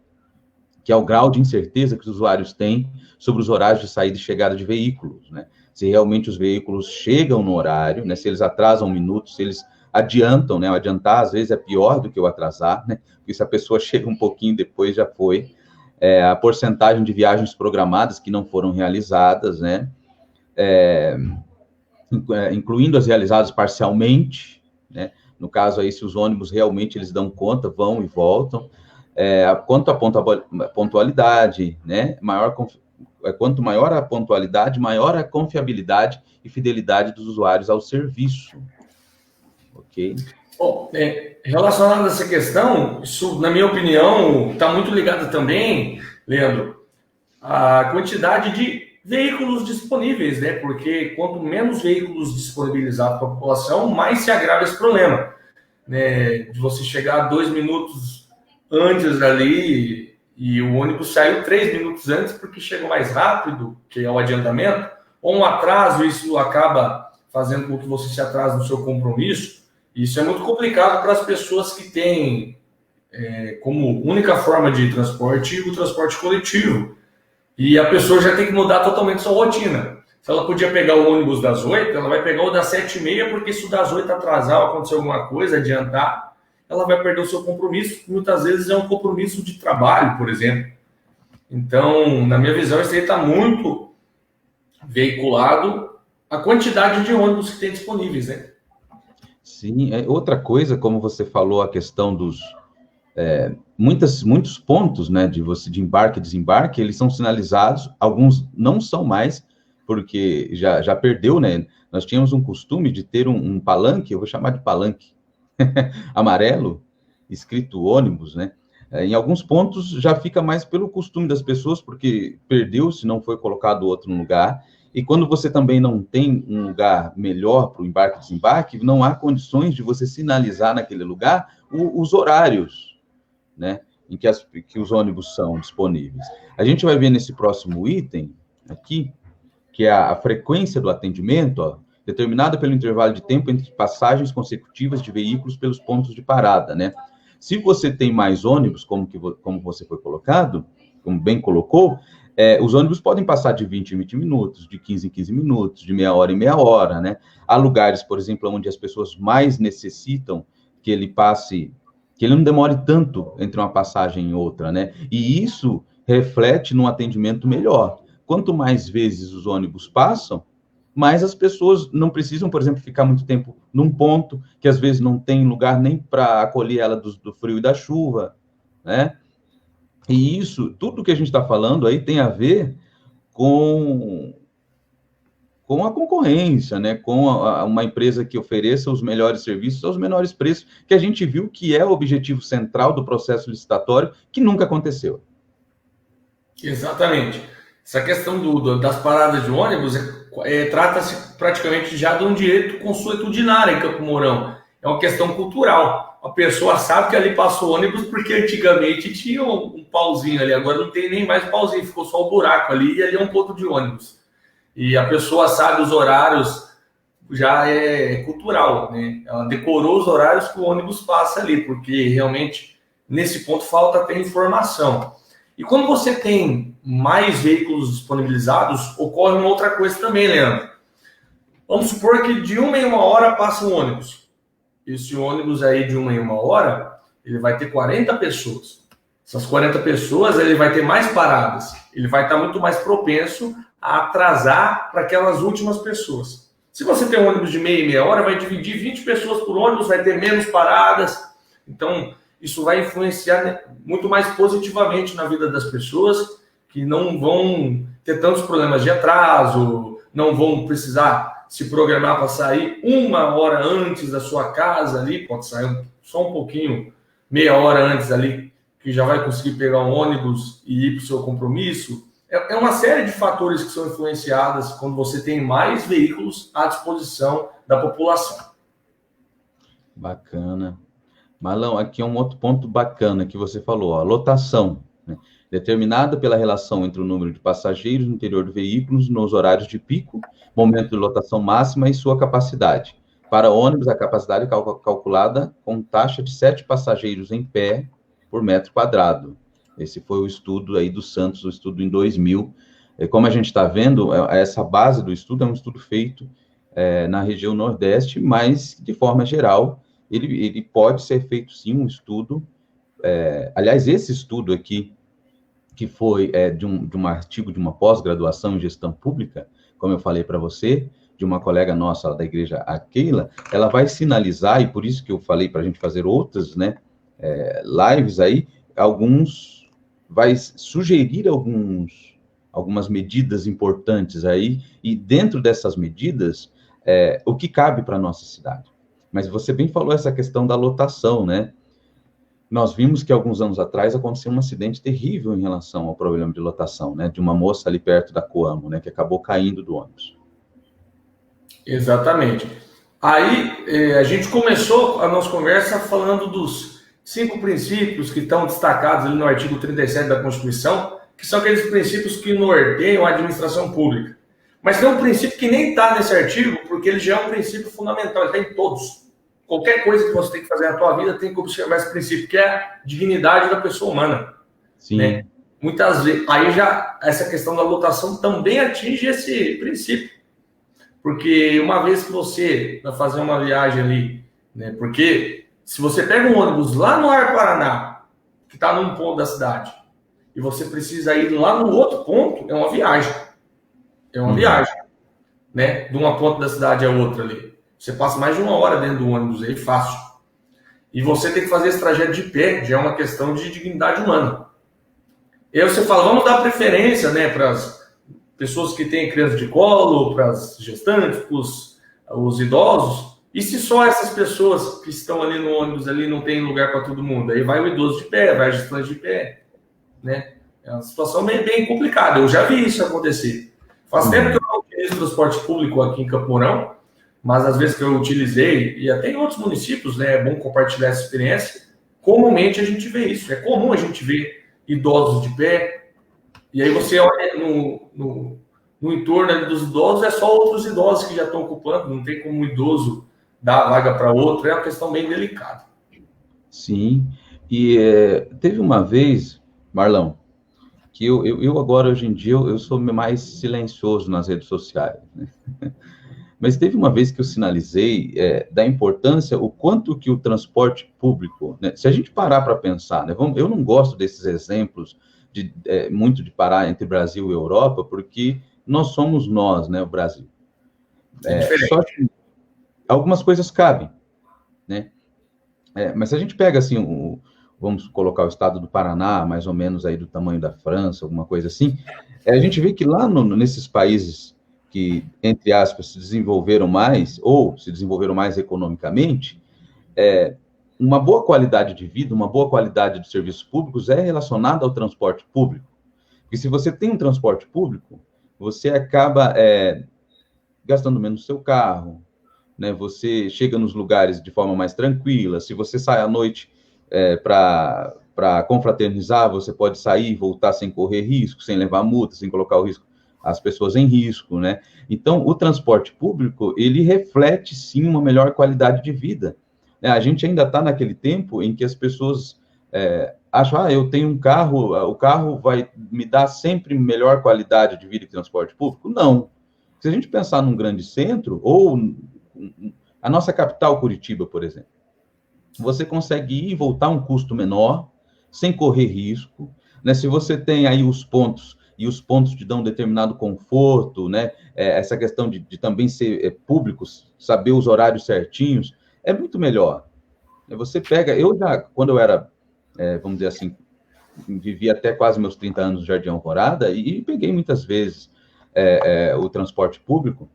que é o grau de incerteza que os usuários têm sobre os horários de saída e chegada de veículos, né? Se realmente os veículos chegam no horário, né? Se eles atrasam um minuto, se eles adiantam, né? O adiantar, às vezes, é pior do que o atrasar, né? Porque se a pessoa chega um pouquinho depois, já foi. A porcentagem de viagens programadas que não foram realizadas, né? incluindo as realizadas parcialmente, né? No caso aí, se os ônibus realmente eles dão conta, vão e voltam. Quanto à pontualidade, né? Quanto maior a pontualidade, maior a confiabilidade e fidelidade dos usuários ao serviço. Ok? Bom, relacionado a essa questão, isso, na minha opinião, está muito ligado também, Leandro, à quantidade de veículos disponíveis, né? Porque quanto menos veículos disponibilizados para a população, mais se agrava esse problema, né? De você chegar 2 minutos antes ali e o ônibus saiu 3 minutos antes porque chegou mais rápido, que é o adiantamento, ou um atraso, isso acaba fazendo com que você se atrase no seu compromisso. Isso é muito complicado para as pessoas que têm como única forma de transporte o transporte coletivo. E a pessoa já tem que mudar totalmente sua rotina. Se ela podia pegar o ônibus das 8, ela vai pegar o das 7h30, porque se o das 8 atrasar ou acontecer alguma coisa, adiantar, ela vai perder o seu compromisso, que muitas vezes é um compromisso de trabalho, por exemplo. Então, na minha visão, isso aí está muito veiculado a quantidade de ônibus que tem disponíveis, né? Sim, outra coisa, como você falou, a questão dos muitos pontos, né, de embarque e desembarque, eles são sinalizados, alguns não são mais, porque já perdeu, né? Nós tínhamos um costume de ter um palanque, eu vou chamar de palanque, amarelo, escrito ônibus, né? Em alguns pontos já fica mais pelo costume das pessoas, porque perdeu, se não foi colocado outro no lugar. E quando você também não tem um lugar melhor para o embarque e desembarque, não há condições de você sinalizar naquele lugar os horários, né, em que os ônibus são disponíveis. A gente vai ver nesse próximo item aqui, que é a frequência do atendimento, ó, determinada pelo intervalo de tempo entre passagens consecutivas de veículos pelos pontos de parada, né? Se você tem mais ônibus, como você foi colocado, como bem colocou, os ônibus podem passar de 20 em 20 minutos, de 15 em 15 minutos, de meia hora em meia hora, né? Há lugares, por exemplo, onde as pessoas mais necessitam que ele passe, que ele não demore tanto entre uma passagem e outra, né? E isso reflete num atendimento melhor. Quanto mais vezes os ônibus passam, mais as pessoas não precisam, por exemplo, ficar muito tempo num ponto, que às vezes não tem lugar nem para acolher ela do frio e da chuva, né? E isso, tudo que a gente está falando aí tem a ver com a concorrência, né? Com uma empresa que ofereça os melhores serviços aos menores preços, que a gente viu que é o objetivo central do processo licitatório, que nunca aconteceu. Exatamente. Essa questão das paradas de ônibus trata-se praticamente já de um direito consuetudinário em Campo Mourão. É uma questão cultural. A pessoa sabe que ali passou ônibus porque antigamente tinha um pauzinho ali, agora não tem nem mais pauzinho, ficou só um buraco ali e ali é um ponto de ônibus. E a pessoa sabe os horários, já é cultural, né? Ela decorou os horários que o ônibus passa ali, porque realmente nesse ponto falta ter informação. E quando você tem mais veículos disponibilizados, ocorre uma outra coisa também, Leandro. Vamos supor que de 1 em 1 hora passa um ônibus. Esse ônibus aí de 1 em 1 hora, ele vai ter 40 pessoas. Essas 40 pessoas, ele vai ter mais paradas. Ele vai estar muito mais propenso a atrasar para aquelas últimas pessoas. Se você tem um ônibus de meia e meia hora, vai dividir 20 pessoas por ônibus, vai ter menos paradas. Então, isso vai influenciar muito mais positivamente na vida das pessoas, que não vão ter tantos problemas de atraso, não vão precisar se programar para sair 1 hora antes da sua casa ali, pode sair só um pouquinho, meia hora antes ali, que já vai conseguir pegar um ônibus e ir para o seu compromisso. É uma série de fatores que são influenciados quando você tem mais veículos à disposição da população. Bacana. Marlão, aqui é um outro ponto bacana que você falou, a lotação, né? Determinada pela relação entre o número de passageiros no interior do veículo nos horários de pico, momento de lotação máxima e sua capacidade. Para ônibus, a capacidade é calculada com taxa de 7 passageiros em pé por metro quadrado. Esse foi o estudo aí do Santos, o estudo em 2000. Como a gente está vendo, essa base do estudo é um estudo feito na região Nordeste, mas, de forma geral, ele pode ser feito, sim, um estudo. Aliás, esse estudo aqui, que foi de um artigo de uma pós-graduação em gestão pública, como eu falei para você, de uma colega nossa da igreja, a Keila, ela vai sinalizar, e por isso que eu falei para a gente fazer outras, né, lives aí, vai sugerir algumas medidas importantes aí, e dentro dessas medidas, o que cabe para a nossa cidade. Mas você bem falou essa questão da lotação, né? Nós vimos que alguns anos atrás aconteceu um acidente terrível em relação ao problema de lotação, né? De uma moça ali perto da Coamo, né? Que acabou caindo do ônibus. Exatamente. Aí a gente começou a nossa conversa falando dos 5 princípios que estão destacados ali no artigo 37 da Constituição, que são aqueles princípios que norteiam a administração pública. Mas tem um princípio que nem está nesse artigo, porque ele já é um princípio fundamental, ele está em todos. Qualquer coisa que você tem que fazer na tua vida tem que observar esse princípio, que é a dignidade da pessoa humana. Sim. Né? Muitas vezes, aí já essa questão da lotação também atinge esse princípio. Porque uma vez que você vai fazer uma viagem ali, né? Porque se você pega um ônibus lá no Ar Paraná, que está num ponto da cidade, e você precisa ir lá no outro ponto, é uma viagem. É uma viagem, né? De uma ponta da cidade a outra ali. Você passa mais de 1 hora dentro do ônibus aí, fácil. E você tem que fazer esse trajeto de pé, já é uma questão de dignidade humana. E aí você fala, vamos dar preferência, né, para as pessoas que têm criança de colo, para as gestantes, para os idosos. E se só essas pessoas que estão ali no ônibus ali não tem lugar para todo mundo? Aí vai o idoso de pé, vai a gestante de pé, né? É uma situação bem complicada. Eu já vi isso acontecer. Faz tempo que eu não utilizo transporte público aqui em Campo Mourão, mas às vezes que eu utilizei, e até em outros municípios, né, é bom compartilhar essa experiência, comumente a gente vê isso. É comum a gente ver idosos de pé, e aí você olha no entorno ali dos idosos, é só outros idosos que já estão ocupando, não tem como um idoso dar a vaga para outro, é uma questão bem delicada. Sim, e teve uma vez, Marlão, que eu agora, hoje em dia, eu sou mais silencioso nas redes sociais, né? Mas teve uma vez que eu sinalizei da importância, o quanto que o transporte público, né? Se a gente parar para pensar, né? Eu não gosto desses exemplos muito de parar entre Brasil e Europa, porque nós somos nós, né, o Brasil. Só que algumas coisas cabem, né? Mas se a gente pega, assim, vamos colocar o estado do Paraná, mais ou menos aí do tamanho da França, alguma coisa assim, a gente vê que lá nesses países que, entre aspas, se desenvolveram mais, ou se desenvolveram mais economicamente, uma boa qualidade de vida, uma boa qualidade de serviços públicos é relacionada ao transporte público. Porque se você tem um transporte público, você acaba gastando menos no seu carro, né? Você chega nos lugares de forma mais tranquila. Se você sai à noite para confraternizar, você pode sair e voltar sem correr risco, sem levar multa, sem colocar as pessoas em risco, né? Então, o transporte público, ele reflete, sim, uma melhor qualidade de vida. A gente ainda está naquele tempo em que as pessoas acham, eu tenho um carro, o carro vai me dar sempre melhor qualidade de vida que transporte público? Não. Se a gente pensar num grande centro, ou a nossa capital, Curitiba, por exemplo, você consegue ir e voltar a um custo menor, sem correr risco, né? Se você tem aí os pontos, e os pontos te dão um determinado conforto, né? Essa questão de também ser públicos, saber os horários certinhos, é muito melhor. Você pega, quando eu era, vamos dizer assim, vivi até quase meus 30 anos no Jardim Alvorada, e peguei muitas vezes o transporte público,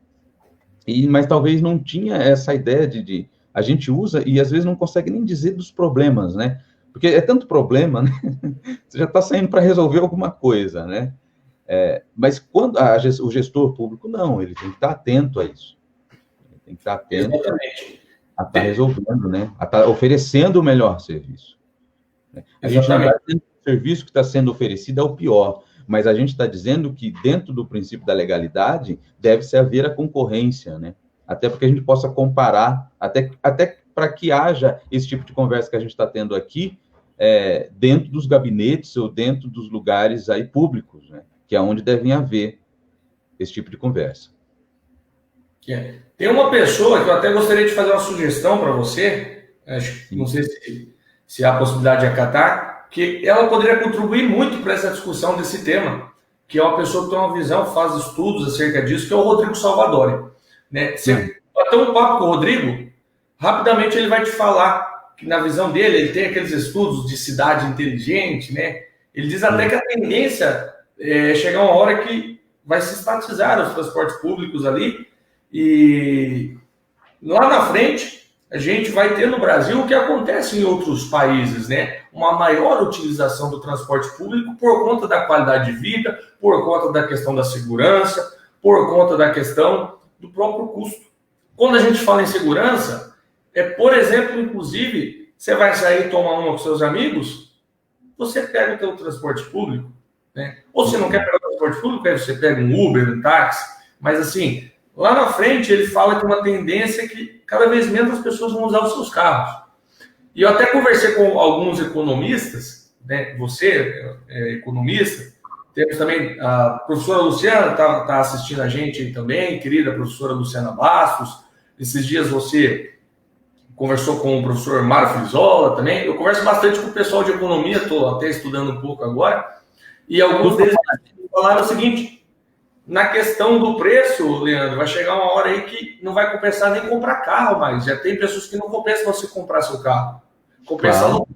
mas talvez não tinha essa ideia de a gente usa e às vezes não consegue nem dizer dos problemas, né? Porque é tanto problema, né? Você já está saindo para resolver alguma coisa, né? Mas quando o gestor público, não, ele tem que estar atento a isso. Ele tem que estar atento a estar resolvendo, né? A estar oferecendo o melhor serviço. A gente não está dizendo que o serviço que está sendo oferecido é o pior, mas a gente está dizendo que dentro do princípio da legalidade deve-se haver a concorrência, né? Até porque a gente possa comparar, até para que haja esse tipo de conversa que a gente está tendo aqui, dentro dos gabinetes ou dentro dos lugares aí públicos, né? Que é onde devem haver esse tipo de conversa. Tem uma pessoa que eu até gostaria de fazer uma sugestão para você, não sei se há a possibilidade de acatar, que ela poderia contribuir muito para essa discussão desse tema, que é uma pessoa que tem uma visão, faz estudos acerca disso, que é o Rodrigo Salvadori. né? Você bateu um papo com o Rodrigo, rapidamente ele vai te falar que, na visão dele, ele tem aqueles estudos de cidade inteligente, né? Ele diz até que a tendência é chegar uma hora que vai se estatizar os transportes públicos ali, e lá na frente a gente vai ter no Brasil o que acontece em outros países, né? Uma maior utilização do transporte público por conta da qualidade de vida, por conta da questão da segurança, por conta da questão do próprio custo. Quando a gente fala em segurança, por exemplo, inclusive, você vai sair tomar uma com seus amigos, você pega o seu transporte público, né? Ou se não quer pegar o transporte público, aí você pega um Uber, um táxi, mas assim, lá na frente ele fala que uma tendência é que cada vez menos as pessoas vão usar os seus carros. E eu até conversei com alguns economistas, né? Você é economista, temos também a professora Luciana, está assistindo a gente aí também, querida professora Luciana Bastos. Esses dias você conversou com o professor Mário Frizola também. Eu converso bastante com o pessoal de economia, estou até estudando um pouco agora, e alguns deles falaram o seguinte: na questão do preço, Leandro, vai chegar uma hora aí que não vai compensar nem comprar carro mais. Já tem pessoas que não compensam você comprar seu carro. Compensa não.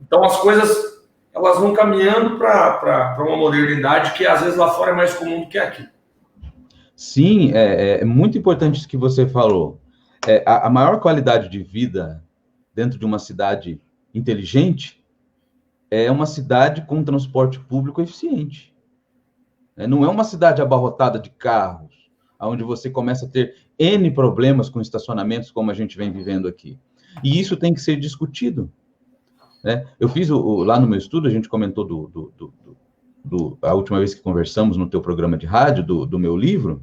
Então as coisas elas vão caminhando para uma modernidade que às vezes lá fora é mais comum do que aqui. Sim, é muito importante isso que você falou. A maior qualidade de vida dentro de uma cidade inteligente é uma cidade com transporte público eficiente. Não é uma cidade abarrotada de carros, onde você começa a ter N problemas com estacionamentos, como a gente vem vivendo aqui. E isso tem que ser discutido. Né? Eu fiz lá no meu estudo, a gente comentou a última vez que conversamos no teu programa de rádio, do meu livro,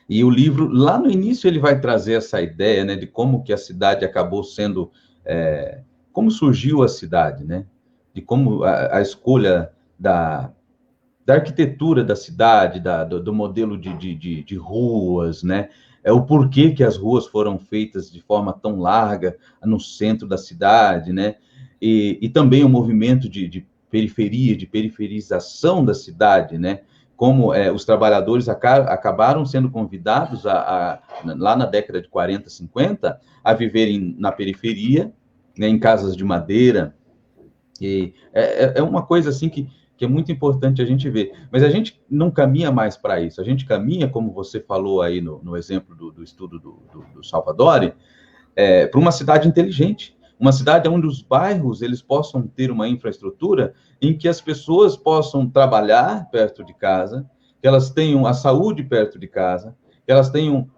e o livro, lá no início, ele vai trazer essa ideia, né, de como que a cidade acabou sendo, como surgiu a cidade, né, de como a escolha da arquitetura da cidade, do modelo de ruas, né, o porquê que as ruas foram feitas de forma tão larga no centro da cidade, né, e também o movimento de periferia, de periferização da cidade, né, como os trabalhadores acabaram sendo convidados lá na década de 40, 50, a viverem na periferia, né, em casas de madeira, e é uma coisa assim que é muito importante a gente ver, mas a gente não caminha mais para isso, a gente caminha, como você falou aí no exemplo do estudo do Salvadori, para uma cidade inteligente, uma cidade onde os bairros eles possam ter uma infraestrutura em que as pessoas possam trabalhar perto de casa, que elas tenham a saúde perto de casa, que elas tenham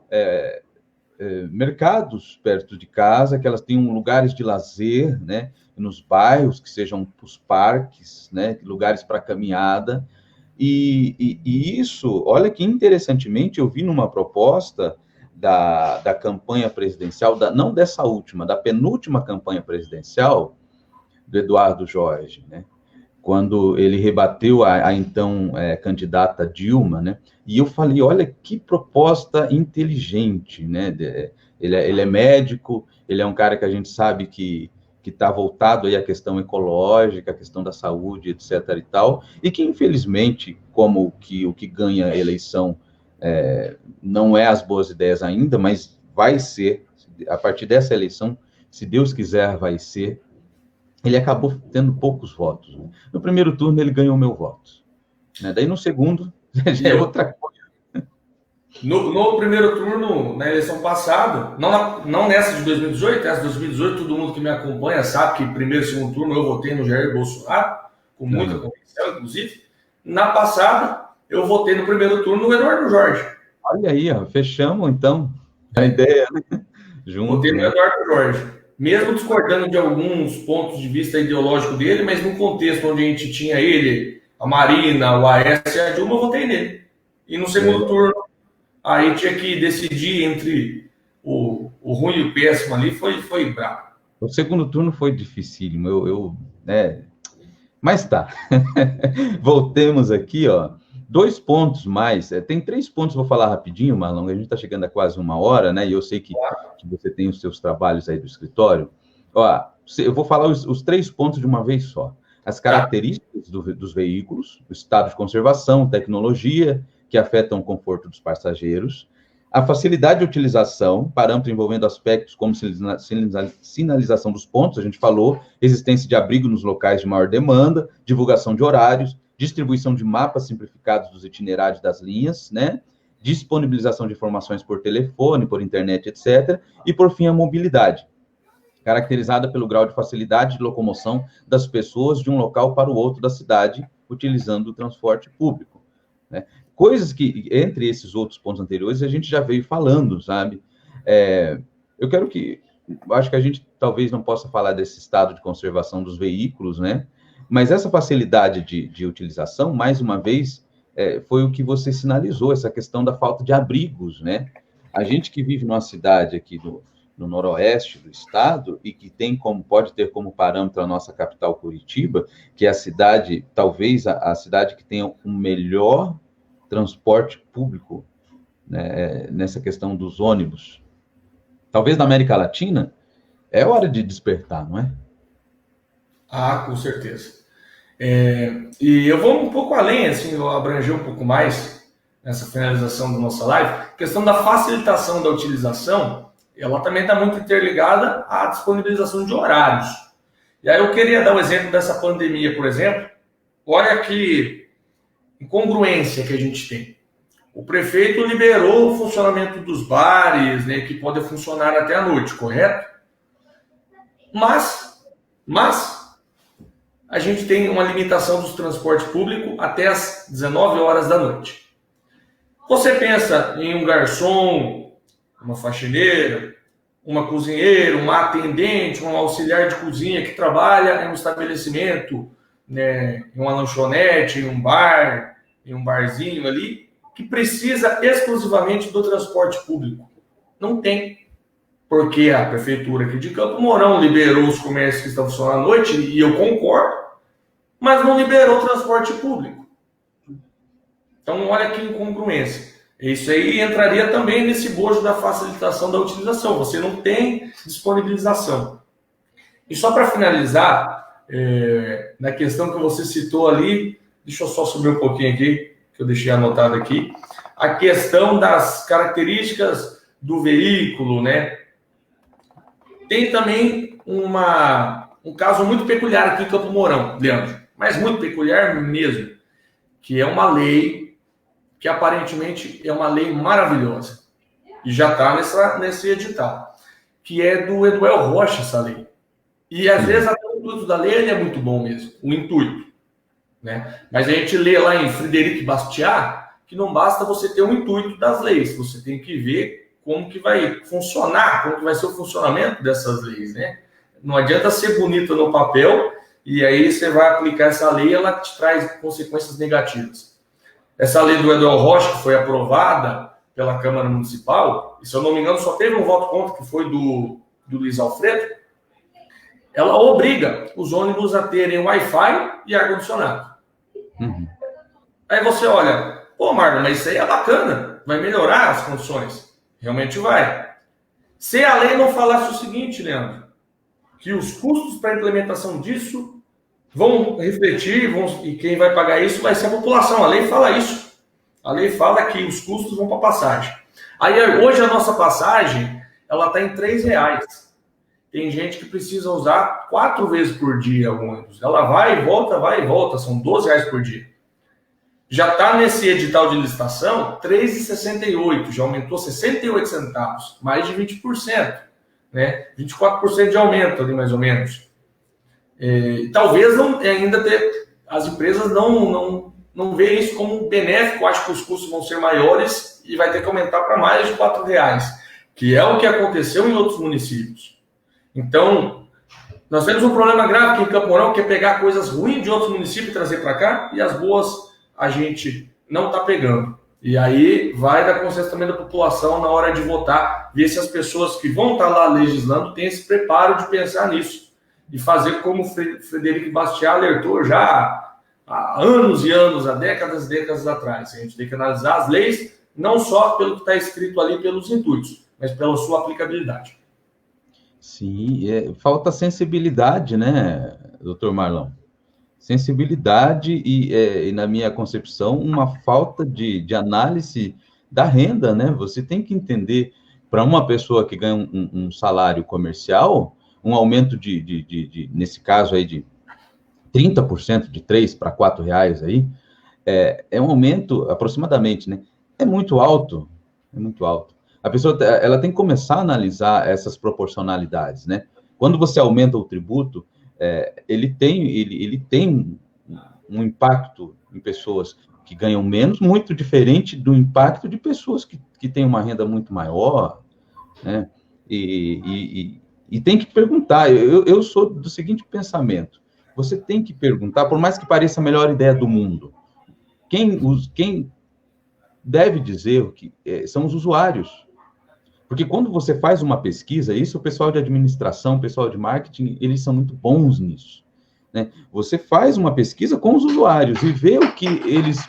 mercados perto de casa, que elas tenham lugares de lazer, né, nos bairros, que sejam os parques, né, lugares para caminhada. E isso, olha que interessantemente, eu vi numa proposta da campanha presidencial, não dessa última, da penúltima campanha presidencial do Eduardo Jorge, né? Quando ele rebateu a então candidata Dilma, né? E eu falei, olha que proposta inteligente, né? Ele é médico, ele é um cara que a gente sabe que está voltado aí à questão ecológica, à questão da saúde, etc. e tal, e que, infelizmente, como o que ganha a eleição não é as boas ideias ainda, mas vai ser, a partir dessa eleição, se Deus quiser, vai ser. Ele acabou tendo poucos votos. Né? No primeiro turno, ele ganhou meu voto. Né? Daí, no segundo, já é outra coisa. No primeiro turno, na eleição passada, não nessa de 2018, essa de 2018, todo mundo que me acompanha sabe que primeiro e segundo turno eu votei no Jair Bolsonaro, com muita convicção, inclusive. Na passada, eu votei no primeiro turno no Eduardo Jorge. Olha aí, ó, fechamos, então, a ideia, né? Junto, votei no Eduardo Jorge. Mesmo discordando de alguns pontos de vista ideológico dele, mas no contexto onde a gente tinha ele, a Marina, o Aécio e a Dilma, eu votei nele. E no segundo turno, aí tinha que decidir entre o ruim e o péssimo ali, foi bravo. O segundo turno foi dificílimo, mas tá. Voltemos aqui, ó. 2 pontos mais, tem 3 pontos, vou falar rapidinho, Marlon, a gente está chegando a quase 1 hora, né, e eu sei que você tem os seus trabalhos aí do escritório. Ó, eu vou falar os 3 pontos de uma vez só. As características dos veículos, o estado de conservação, tecnologia, que afetam o conforto dos passageiros, A facilidade de utilização, parâmetro envolvendo aspectos como sinalização dos pontos, a gente falou, existência de abrigo nos locais de maior demanda, divulgação de horários, distribuição de mapas simplificados dos itinerários das linhas, né? Disponibilização de informações por telefone, por internet, etc. E, por fim, a mobilidade, caracterizada pelo grau de facilidade de locomoção das pessoas de um local para o outro da cidade, utilizando o transporte público, né? Coisas que, entre esses outros pontos anteriores, a gente já veio falando, sabe? Acho que a gente talvez não possa falar desse estado de conservação dos veículos, né? Mas essa facilidade de utilização, mais uma vez, foi o que você sinalizou, essa questão da falta de abrigos, né? A gente que vive numa cidade aqui no noroeste do estado e que pode ter como parâmetro a nossa capital Curitiba, que é a cidade, talvez a cidade que tenha o melhor transporte público, né, nessa questão dos ônibus. Talvez na América Latina, é hora de despertar, não é? Ah, com certeza. E eu vou um pouco além, assim, eu abranger um pouco mais nessa finalização da nossa live. A questão da facilitação da utilização, ela também está muito interligada à disponibilização de horários. E aí eu queria dar um exemplo dessa pandemia, por exemplo. Olha que incongruência que a gente tem. O prefeito liberou o funcionamento dos bares, né, que podem funcionar até a noite, correto? Mas a gente tem uma limitação do transporte público até as 19 horas da noite. Você pensa em um garçom, uma faxineira, uma cozinheira, uma atendente, um auxiliar de cozinha que trabalha em um estabelecimento, né, em uma lanchonete, em um bar, em um barzinho ali, que precisa exclusivamente do transporte público. Não tem. Porque a prefeitura aqui de Campo Mourão liberou os comércios que estão funcionando à noite, e eu concordo, mas não liberou o transporte público. Então, olha que incongruência. Isso aí entraria também nesse bojo da facilitação da utilização. Você não tem disponibilização. E só para finalizar, na questão que você citou ali, deixa eu só subir um pouquinho aqui, que eu deixei anotado aqui, a questão das características do veículo, né? Tem também um caso muito peculiar aqui em Campo Mourão, Leandro, mas muito peculiar mesmo, que é uma lei que aparentemente é uma lei maravilhosa, e já está nesse edital, que é do Eduel Rocha, essa lei. E às vezes até o intuito da lei ele é muito bom mesmo, o intuito, né? Mas a gente lê lá em Frederic Bastiat que não basta você ter o intuito das leis, você tem que ver como que vai funcionar, como que vai ser o funcionamento dessas leis, né? Não adianta ser bonita no papel e aí você vai aplicar essa lei e ela te traz consequências negativas. Essa lei do Eduel Rocha, que foi aprovada pela Câmara Municipal, e se eu não me engano só teve um voto contra, que foi do Luiz Alfredo, ela obriga os ônibus a terem Wi-Fi e ar-condicionado. Uhum. Aí você olha, pô, Marlon, mas isso aí é bacana, vai melhorar as condições. Realmente vai. Se a lei não falasse o seguinte, Leandro, que os custos para a implementação disso vão refletir, e quem vai pagar isso vai ser a população. A lei fala isso. A lei fala que os custos vão para a passagem. Aí hoje a nossa passagem, ela está em R$3. Tem gente que precisa usar 4 vezes por dia o ônibus. Ela vai e volta, são R$12 por dia. Já está nesse edital de licitação R$3,68, já aumentou 68 centavos, mais de 20%, né? 24% de aumento ali, mais ou menos. Talvez as empresas não vejam isso como benéfico, acho que os custos vão ser maiores e vai ter que aumentar para mais de R$4, que é o que aconteceu em outros municípios. Então, nós temos um problema grave aqui em Campo Mourão, que é pegar coisas ruins de outros municípios e trazer para cá, e as boas a gente não está pegando. E aí vai da consciência também da população na hora de votar, ver se as pessoas que vão estar lá legislando têm esse preparo de pensar nisso. E fazer como o Frederic Bastiat alertou já há anos e anos, há décadas e décadas atrás. A gente tem que analisar as leis, não só pelo que está escrito ali, pelos intuitos, mas pela sua aplicabilidade. Sim, falta sensibilidade, né, doutor Marlon? Sensibilidade e na minha concepção, uma falta de análise da renda, né? Você tem que entender, para uma pessoa que ganha um salário comercial, um aumento nesse caso aí, de 30%, de R$ 3 para R$ 4 aí, é um aumento aproximadamente, né? É muito alto, é muito alto. A pessoa, ela tem que começar a analisar essas proporcionalidades, né? Quando você aumenta o tributo, ele tem um impacto em pessoas que ganham menos, muito diferente do impacto de pessoas que têm uma renda muito maior, né? E tem que perguntar. Eu sou do seguinte pensamento: você tem que perguntar, por mais que pareça a melhor ideia do mundo, quem deve dizer o que são os usuários. Porque quando você faz uma pesquisa, isso o pessoal de administração, o pessoal de marketing, eles são muito bons nisso, né? Você faz uma pesquisa com os usuários e vê o que eles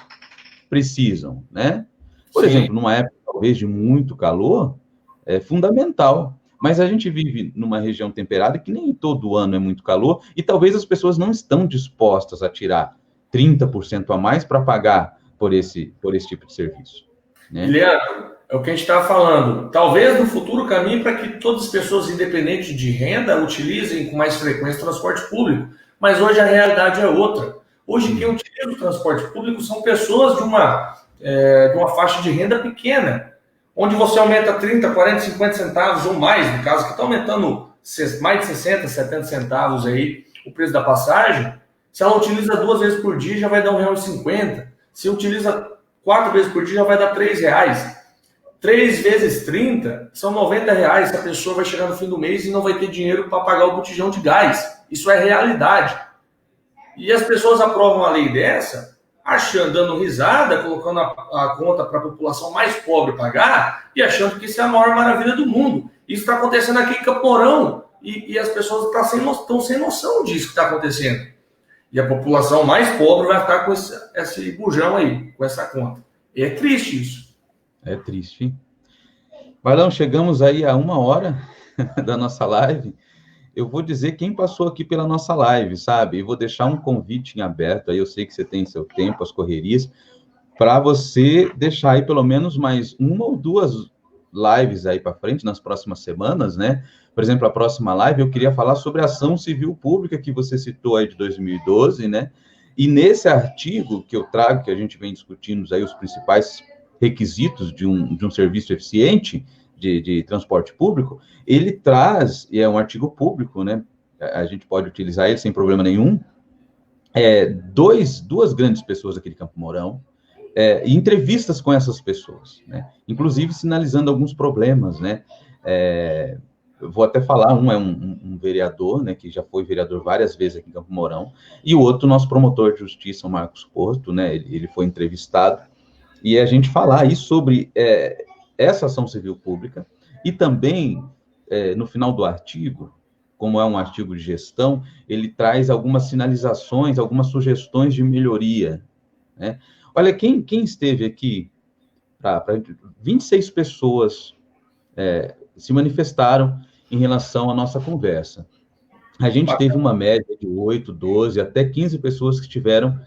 precisam, né? Por Sim. exemplo, numa época talvez de muito calor, é fundamental. Mas a gente vive numa região temperada que nem todo ano é muito calor e talvez as pessoas não estão dispostas a tirar 30% a mais para pagar por esse tipo de serviço, né? Guilherme, é o que a gente está falando. Talvez no futuro caminhe para que todas as pessoas, independentes de renda, utilizem com mais frequência o transporte público. Mas hoje a realidade é outra. Hoje quem utiliza o transporte público são pessoas de uma faixa de renda pequena, onde você aumenta 30, 40, 50 centavos ou mais, no caso que está aumentando mais de 60, 70 centavos aí o preço da passagem. Se ela utiliza 2 vezes por dia, já vai dar R$1,50. Se utiliza 4 vezes por dia, já vai dar R$3. 3 vezes 30 são R$90. A pessoa vai chegar no fim do mês e não vai ter dinheiro para pagar o botijão de gás. Isso é realidade. E as pessoas aprovam a lei dessa, achando, dando risada, colocando a conta para a população mais pobre pagar e achando que isso é a maior maravilha do mundo. Isso está acontecendo aqui em Campo Mourão e as pessoas estão sem noção disso que está acontecendo. E a população mais pobre vai ficar com esse bujão aí, com essa conta. E é triste isso. É triste. Bailão, chegamos aí a 1 hora da nossa live. Eu vou dizer quem passou aqui pela nossa live, sabe? E vou deixar um convite em aberto, aí eu sei que você tem seu tempo, as correrias, para você deixar aí pelo menos mais 1 ou 2 lives aí para frente, nas próximas semanas, né? Por exemplo, a próxima live eu queria falar sobre a ação civil pública que você citou aí de 2012, né? E nesse artigo que eu trago, que a gente vem discutindo aí os principais requisitos de um serviço eficiente de transporte público, ele traz, e é um artigo público, né? A gente pode utilizar ele sem problema nenhum, duas grandes pessoas aqui de Campo Mourão, e entrevistas com essas pessoas, né? Inclusive sinalizando alguns problemas, né? Eu vou até falar, um é um vereador, né, que já foi vereador várias vezes aqui em Campo Mourão, e o outro, nosso promotor de justiça, o Marcos Porto, né, ele foi entrevistado, e a gente falar aí sobre essa ação civil pública, e também, no final do artigo, como é um artigo de gestão, ele traz algumas sinalizações, algumas sugestões de melhoria, né? Olha, quem esteve aqui, 26 pessoas se manifestaram em relação à nossa conversa. A gente teve uma média de 8, 12, até 15 pessoas que estiveram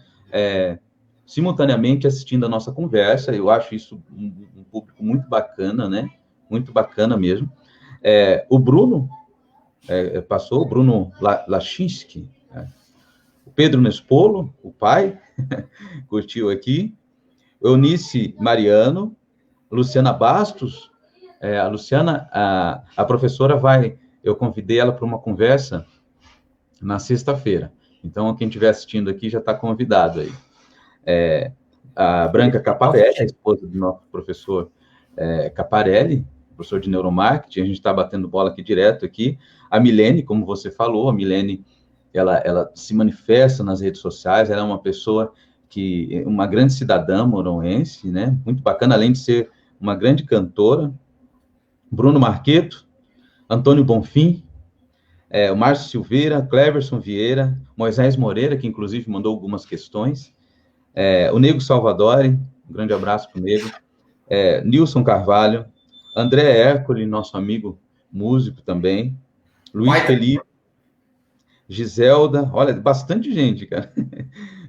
simultaneamente assistindo a nossa conversa. Eu acho isso um público muito bacana, né? Muito bacana mesmo. O Bruno passou, o Bruno Lachinski, o Pedro Nespolo, o pai, curtiu aqui, Eunice Mariano, Luciana Bastos, a Luciana, a professora eu convidei ela para uma conversa na sexta-feira, então quem estiver assistindo aqui já está convidado aí. A Branca Caparelli, a esposa do nosso professor Caparelli, professor de neuromarketing, a gente está batendo bola aqui direto aqui. A Milene, como você falou, a Milene, ela se manifesta nas redes sociais, ela é uma pessoa uma grande cidadã mouronense, né? Muito bacana, além de ser uma grande cantora. Bruno Marqueto, Antônio Bonfim, o Márcio Silveira, Cleverson Vieira, Moisés Moreira, que inclusive mandou algumas questões, o Nego Salvadori, um grande abraço para o Nego, Nilson Carvalho, André Hércole, nosso amigo músico também, Luiz Felipe, Giselda, olha, bastante gente, cara.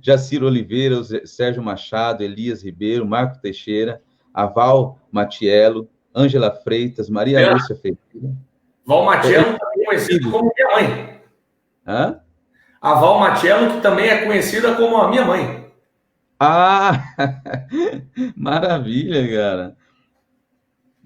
Jaciro Oliveira, Sérgio Machado, Elias Ribeiro, Marco Teixeira, a Val Matiello, Ângela Freitas, Maria Lúcia Ferreira. Val Matiello, também conhecida como minha mãe. Hã? A Val Matiello, que também é conhecida como a minha mãe. Ah, maravilha, cara.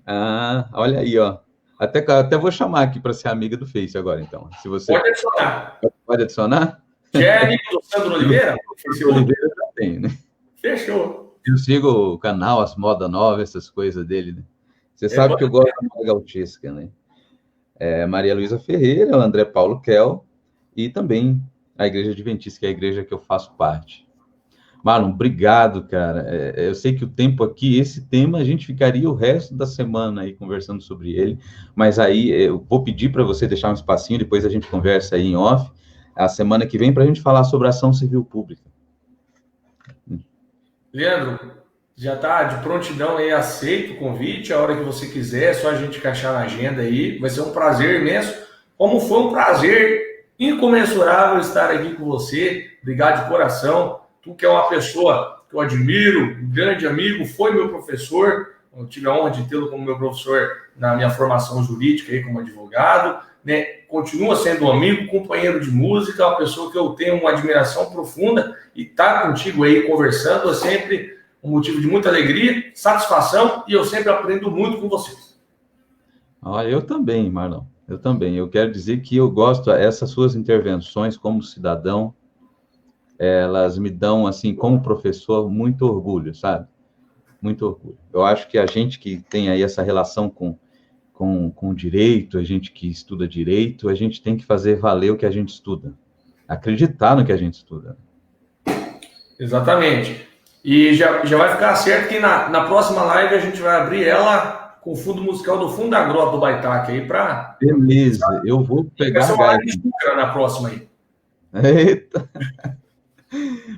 Ah, olha aí, ó. Até vou chamar aqui para ser amiga do Face agora, então. Se você Pode adicionar. pode adicionar? Que é amigo do Sandro Oliveira? Sandro Oliveira já tem, né? Fechou. Eu sigo o canal, as modas novas, essas coisas dele, né? Você sabe que eu gosto da moda gauchesca, né? Maria Luísa Ferreira, o André Paulo Kell e também a Igreja Adventista, que é a igreja que eu faço parte. Marlon, obrigado, cara. Eu sei que o tempo aqui, esse tema, a gente ficaria o resto da semana aí conversando sobre ele, mas aí eu vou pedir para você deixar um espacinho, depois a gente conversa aí em off, a semana que vem, para a gente falar sobre a ação civil pública. Leandro, já está de prontidão aí, aceito o convite, a hora que você quiser, é só a gente encaixar na agenda aí, vai ser um prazer imenso, como foi um prazer incomensurável estar aqui com você, obrigado de coração, tu que é uma pessoa que eu admiro, um grande amigo, foi meu professor, eu tive a honra de tê-lo como meu professor na minha formação jurídica aí como advogado, né? Continua sendo um amigo, companheiro de música, uma pessoa que eu tenho uma admiração profunda e estar contigo aí conversando é sempre um motivo de muita alegria, satisfação e eu sempre aprendo muito com vocês. Eu também, Marlon, eu também. Eu quero dizer que eu gosto dessas suas intervenções como cidadão, elas me dão, assim, como professor, muito orgulho, sabe? Muito orgulho. Eu acho que a gente que tem aí essa relação com o direito, a gente que estuda direito, a gente tem que fazer valer o que a gente estuda. Acreditar no que a gente estuda. Exatamente. E já vai ficar certo que na próxima live a gente vai abrir ela com o fundo musical do Fundo da Grota do Baitaque aí para... Beleza, eu vou pegar a live na próxima aí. Eita!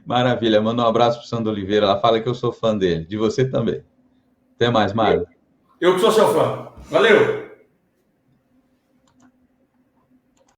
Maravilha, manda um abraço para o Sandro Oliveira, ela fala que eu sou fã dele, de você também. Até mais, Mário. Eu que sou seu fã. Valeu!